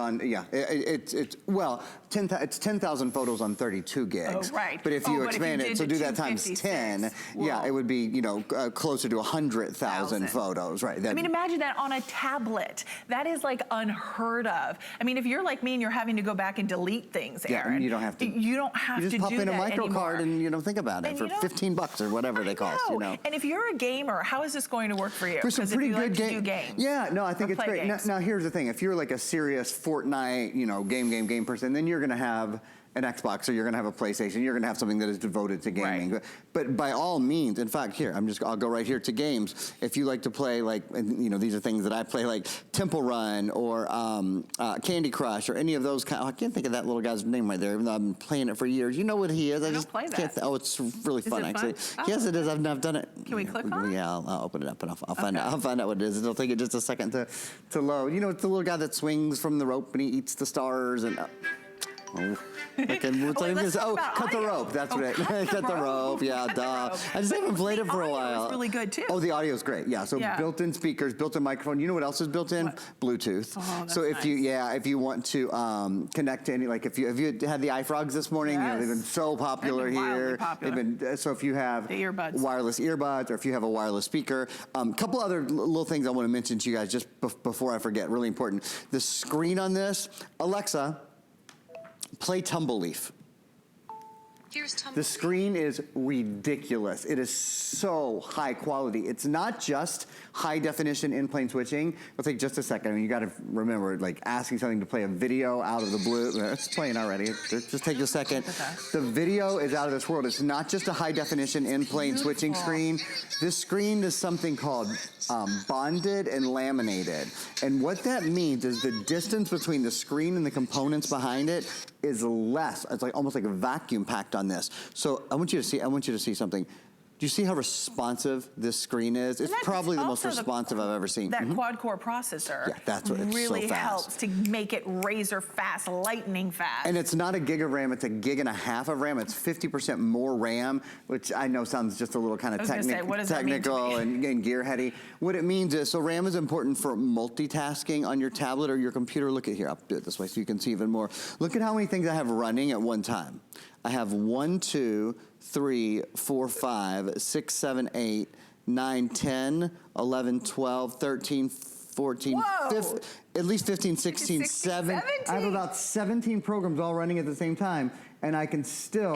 it's 10,000 photos on 32 gigs. Oh, right. But if you expand it, so do that times 10, Whoa. it would be, closer to 100,000 photos, right? I mean, imagine that on a tablet. That is like unheard of. I mean, if you're like me and you're having to go back and delete things, Aaron. You don't have to. You don't have to do that You just pop in a micro anymore. card and think about it for 15 bucks or whatever they cost. And if you're a gamer, how is this going to work for you? For some pretty good games. Yeah, no, I think it's great. Now, here's the thing. If you're like a serious Fortnite, game person, then you're going to have an Xbox or you're going to have a PlayStation. You're going to have something that is devoted to gaming. Right. But by all means, in fact, here, I'll go right here to games. If you like to play these are things that I play like Temple Run or Candy Crush or any of those I can't think of that little guy's name right there, even though I've been playing it for years. You know what he is. I just play that. can't. It's really fun, actually. Oh, yes, it is. I've done it. Can we click on it? Yeah, I'll open it up and I'll find out. I'll find out what it is. It'll take it just a second to load. It's the little guy that swings from the rope and he eats the stars and. Cut the rope. That's what it. Cut the rope. Yeah, duh. I just haven't played it for a while. It's really good too. Oh, the audio is great. Yeah. So built-in speakers, built-in microphone. You know what else is built in? Bluetooth. Oh, that's so if you want to connect to any, like if you had the iFrogs this morning, they've been so popular here. They've been so if you have wireless earbuds or if you have a wireless speaker. Couple other little things I want to mention to you guys just before I forget. Really important. The screen on this, Alexa. Play Tumbleleaf. Here's Tumbleweed. The screen is ridiculous. It is so high quality. It's not just high definition in-plane switching. It'll take just a second. I mean, you got to remember, like asking something to play a video out of the blue. It's playing already. Just take a second. The video is out of this world. It's not just a high definition in-plane switching screen. This screen is something called bonded and laminated. And what that means is the distance between the screen and the components behind it is less. It's like almost like a vacuum packed on this. So I want you to see something. Do you see how responsive this screen is? It's probably the most responsive I've ever seen. That quad-core processor that's what it's really so fast. helps to make it razor fast, lightning fast. And it's not a gig of RAM, it's a gig and a half of RAM. It's 50% more RAM, which I know sounds just a little kind of technical and gearheady. What it means is, so RAM is important for multitasking on your tablet or your computer. Look at here, I'll do it this way so you can see even more. Look at how many things I have running at one time. I have 1, 2, 3, 4, 5, 6, 7, 8, 9, 10, 11, 12, 13, 14, 15, at least 15, 16, 17. I have about 17 programs all running at the same time. And I can still...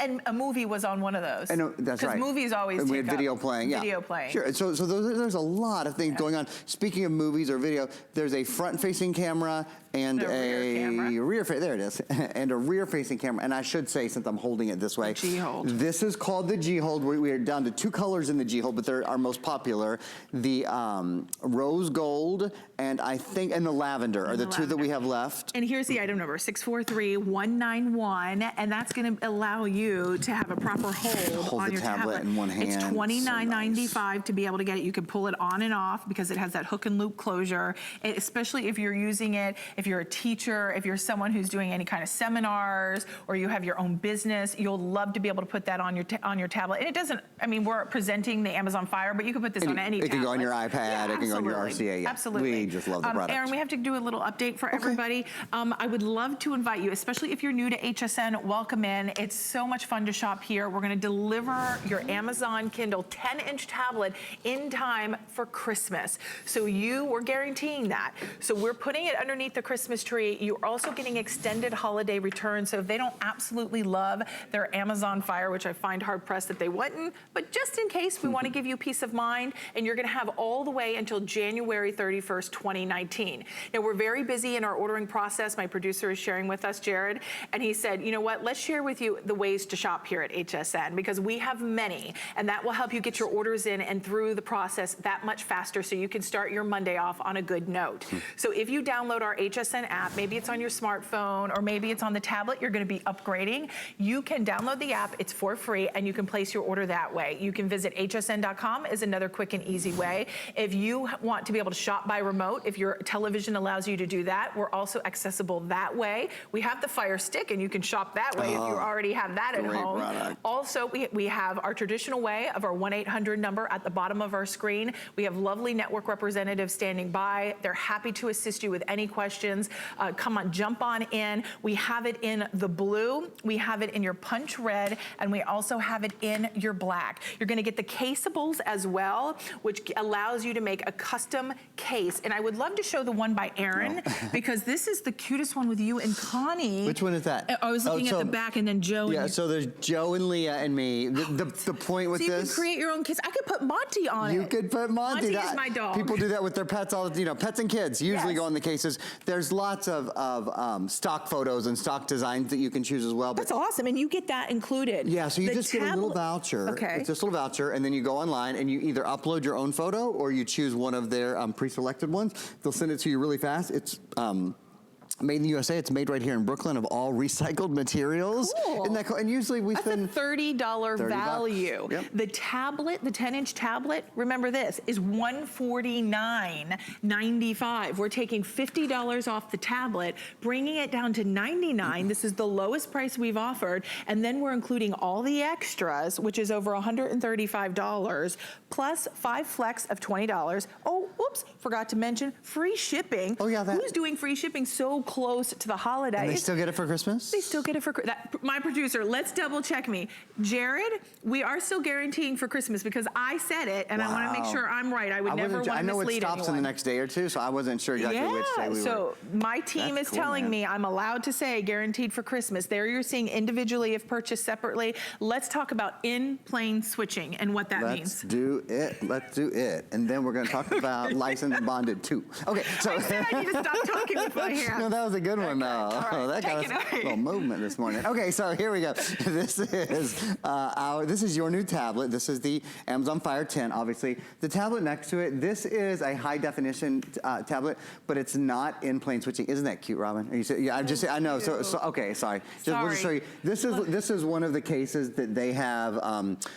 And a movie was on one of those. That's right. Because movies always and we had video playing, Video playing. Sure, so there's a lot of things going on. Speaking of movies or video, there's a front-facing camera and a rear-facing, there it is, and a rear-facing camera. And I should say, since I'm holding it this way, G-Hold. This is called the G-Hold. We are down to 2 colors in the G-Hold, but they're our most popular. The rose gold and the lavender are the 2 that we have left. And here's the item number, 643191, and that's going to allow you to have a proper hold on your tablet in one hand. It's $29.95 to be able to get it. You can pull it on and off because it has that hook and loop closure, and especially if you're using it, if you're a teacher, if you're someone who's doing any kind of seminars, or you have your own business, you'll love to be able to put that on your tablet. And it doesn't, I mean, we're presenting the Amazon Fire, but you can put this on any tablet. It can go on your iPad, it can go on your RCA. Yeah. Absolutely. We just love the product. Aaron, we have to do a little update for everybody. I would love to invite you, especially if you're new to HSN, welcome in. It's so much fun to shop here. We're going to deliver your Amazon Kindle 10-inch tablet in time for Christmas. So we're guaranteeing that. So we're putting it underneath the Christmas tree. You're also getting extended holiday returns. So if they don't absolutely love their Amazon Fire, which I find hard-pressed that they wouldn't, but just in case, we want to give you peace of mind, and you're going to have all the way until January 31st, 2019. Now, we're very busy in our ordering process. My producer is sharing with us, Jared, and he said, you know what, let's share with you the ways to shop here at HSN, because we have many, and that will help you get your orders in and through the process that much faster so you can start your Monday off on a good note. So if you download our HSN app, maybe it's on your smartphone or maybe it's on the tablet you're going to be upgrading, you can download the app. It's for free, and you can place your order that way. You can visit hsn.com is another quick and easy way. If you want to be able to shop by remote, if your television allows you to do that, we're also accessible that way. We have the Fire Stick, and you can shop swap that way if you already have that at home. Product. Also, we have our traditional way of our 1-800 number at the bottom of our screen. We have lovely network representatives standing by. They're happy to assist you with any questions. Come on, jump on in. We have it in the blue, we have it in your punch red, and we also have it in your black. You're gonna get the caseables as well, which allows you to make a custom case. And I would love to show the one by Aaron, because this is the cutest one with you and Connie. Which one is that? I was looking at the back, and then Joe. Yeah, and so there's Joe and Leah and me. The point with so you this. can create your own case. I could put Monty on it. You could put Monty. Monty is my dog. People do that with their pets all, pets and kids usually go in the cases. There's lots of stock photos and stock designs that you can choose as well. But that's awesome, and you get that included. yeah, so you just get a little voucher. Okay. It's just a little voucher, and then you go online and you either upload your own photo or you choose one of their pre-selected ones. They'll send it to you really fast. It's made in the USA. It's made right here in Brooklyn of all recycled materials. Cool. Isn't that cool? And usually we spend a $30 value. Yep. The tablet, the 10-inch tablet, remember this, is $149.95. We're taking $50 off the tablet, bringing it down to $99. This is the lowest price we've offered. And then we're including all the extras, which is over $135, plus 5 flex of $20. Oh, oops, forgot to mention free shipping. Oh yeah, Who's doing free shipping so close to the holidays? And they still get it for Christmas? They still get it for my producer, let's double check me. Jared, we are still guaranteeing for Christmas because I said it and I want to make sure I'm right. I would never want to mislead anyone. I know it stops in the next day or two, so I wasn't sure exactly which day we were. So my team is telling me I'm allowed to say guaranteed for Christmas. There you're seeing individually if purchased separately. Let's talk about in-plane switching and what that means. Let's do it. Let's do it. And then we're going to talk about licensed and bonded too. Okay, so I said I need to stop talking with my hands. No, that was a good one though. Right. Oh, that got us a little movement this morning. Okay, so here we go. This is your new tablet. This is the Amazon Fire 10, obviously. The tablet next to it, this is a high definition tablet, but it's not in plane switching. Isn't that cute, Robin? Are you yeah, I know. So okay, sorry. We'll just show you. This is one of the cases that they have.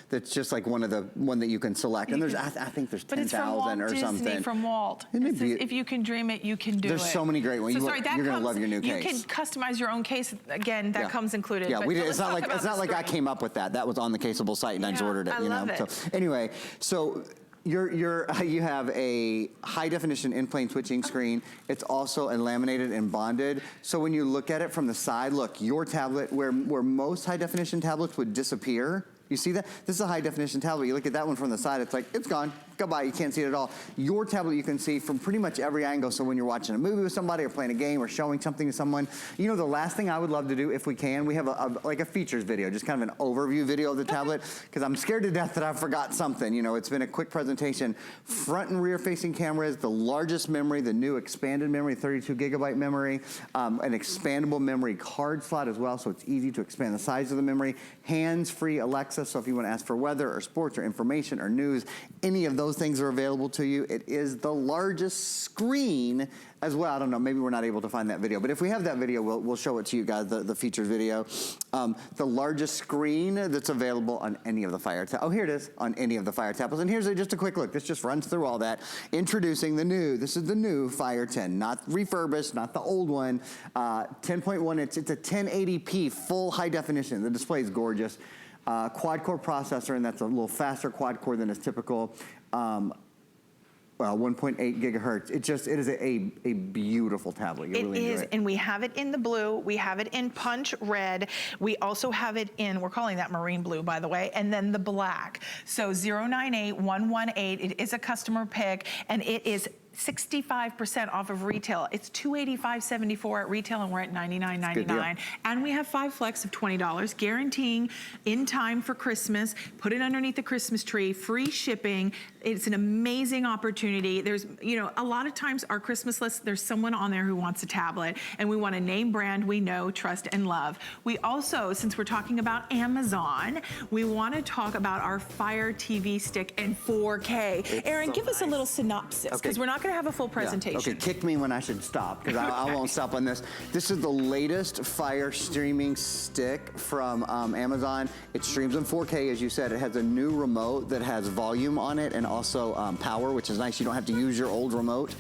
That's just like one that you can select. And there's I think there's 10,000 or something. From Walt. If you can dream it, you can do it. There's so many great ones. So you're going to love your new case. You can customize your own case. Again, that comes included. Yeah, it's not like I came up with that. That was on the Caseable site and I just ordered it. I love it. So anyway, so you have a high definition in-plane switching screen. It's also laminated and bonded. So when you look at it from the side, look, your tablet, where most high definition tablets would disappear. You see that? This is a high definition tablet. You look at that one from the side, it's like, it's gone. Goodbye, you can't see it at all. Your tablet you can see from pretty much every angle. So when you're watching a movie with somebody or playing a game or showing something to someone, the last thing I would love to do if we can, we have like a features video, just kind of an overview video of the tablet, because I'm scared to death that I forgot something. It's been a quick presentation. Front and rear facing cameras, the largest memory, the new expanded memory, 32 gigabyte memory, an expandable memory card slot as well, so it's easy to expand the size of the memory. Hands-free Alexa, so if you want to ask for weather or sports or information or news, any of those things are available to you. It is the largest screen as well. I don't know, maybe we're not able to find that video, but if we have that video, we'll show it to you guys, the features video. The largest screen that's available on any of the Fire tablets. Oh, here it is, on any of the Fire tablets. And here's just a quick look. This just runs through all that. Introducing this is the new Fire 10, not refurbished, not the old one. 10.1 inch, it's a 1080p full high definition. The display is gorgeous. Quad-core processor, and that's a little faster quad-core than is typical. 1.8 gigahertz. It is a beautiful tablet. You really enjoy it. And we have it in the blue. We have it in punch red. We also have it in, we're calling that marine blue, by the way, and then the black. So 098118, it is a customer pick, and it is 65% off of retail. It's $285.74 at retail, and we're at $99.99. And we have 5 flex of $20, guaranteeing in time for Christmas. Put it underneath the Christmas tree, free shipping. It's an amazing opportunity. There's, a lot of times our Christmas list, there's someone on there who wants a tablet, and we want a name brand we know, trust, and love. We also, since we're talking about Amazon, we want to talk about our Fire TV stick in 4K. Aaron, give us a little synopsis, because we're not not gonna have a full presentation. Okay, kick me when I should stop, because I won't stop on this. This is the latest Fire streaming stick from Amazon. It streams in 4K, as you said. It has a new remote that has volume on it and also power, which is nice. You don't have to use your old remote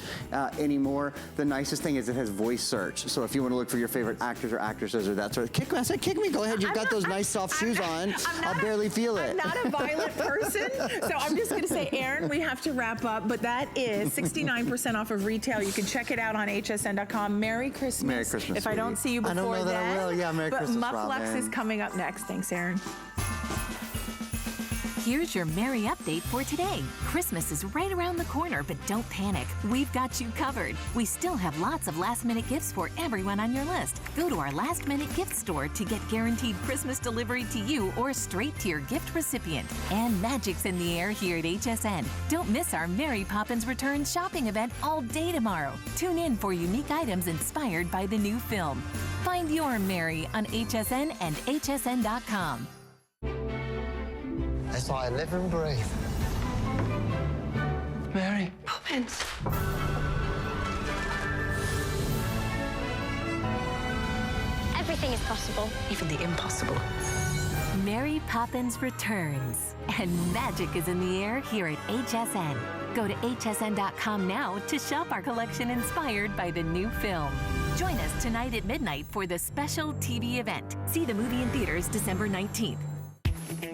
anymore. The nicest thing is it has voice search. So if you want to look for your favorite actors or actresses or that sort of, kick me. I said kick me, go ahead. You've got those nice soft shoes on. I'll barely feel it. I'm not a violent person, so I'm just gonna say, Aaron, we have to wrap up, but that is 69% off of retail. You can check it out on hsn.com. Merry Christmas. Merry Christmas, If I don't see you before then. I don't know that I will. Yeah, Merry Christmas, But Mufflex Robin. is coming up next. Thanks, Aaron. Here's your Merry update for today. Christmas is right around the corner, but don't panic. We've got you covered. We still have lots of last-minute gifts for everyone on your list. Go to our last-minute gift store to get guaranteed Christmas delivery to you or straight to your gift recipient. And magic's in the air here at HSN. Don't miss our Mary Poppins Returns shopping event all day tomorrow. Tune in for unique items inspired by the new film. Find your Mary on HSN and hsn.com. It's like I live and breathe. Mary Poppins. Everything is possible. Even the impossible. Mary Poppins returns, and magic is in the air here at HSN. Go to hsn.com now to shop our collection inspired by the new film. Join us tonight at midnight for the special TV event. See the movie in theaters December 19th.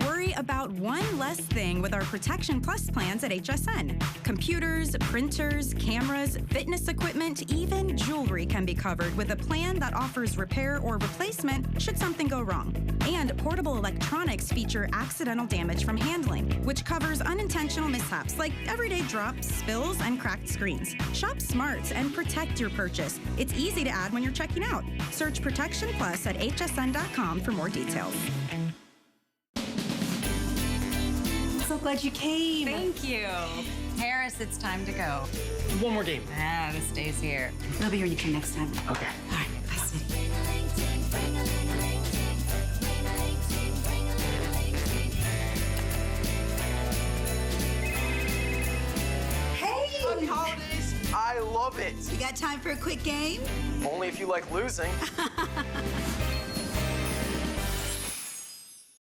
Worry about one less thing with our Protection Plus plans at HSN. Computers, printers, cameras, fitness equipment, even jewelry can be covered with a plan that offers repair or replacement should something go wrong. And portable electronics feature accidental damage from handling, which covers unintentional mishaps like everyday drops, spills, and cracked screens. Shop smart and protect your purchase. It's easy to add when you're checking out. Search Protection Plus at hsn.com for more details. So glad you came. Thank you. Harris, it's time to go. One more game. Ah, this stays here. We'll be here. You can next time. Okay. All right. Bye, sweetie. Happy holidays. I love it. You got time for a quick game? Only if you like losing.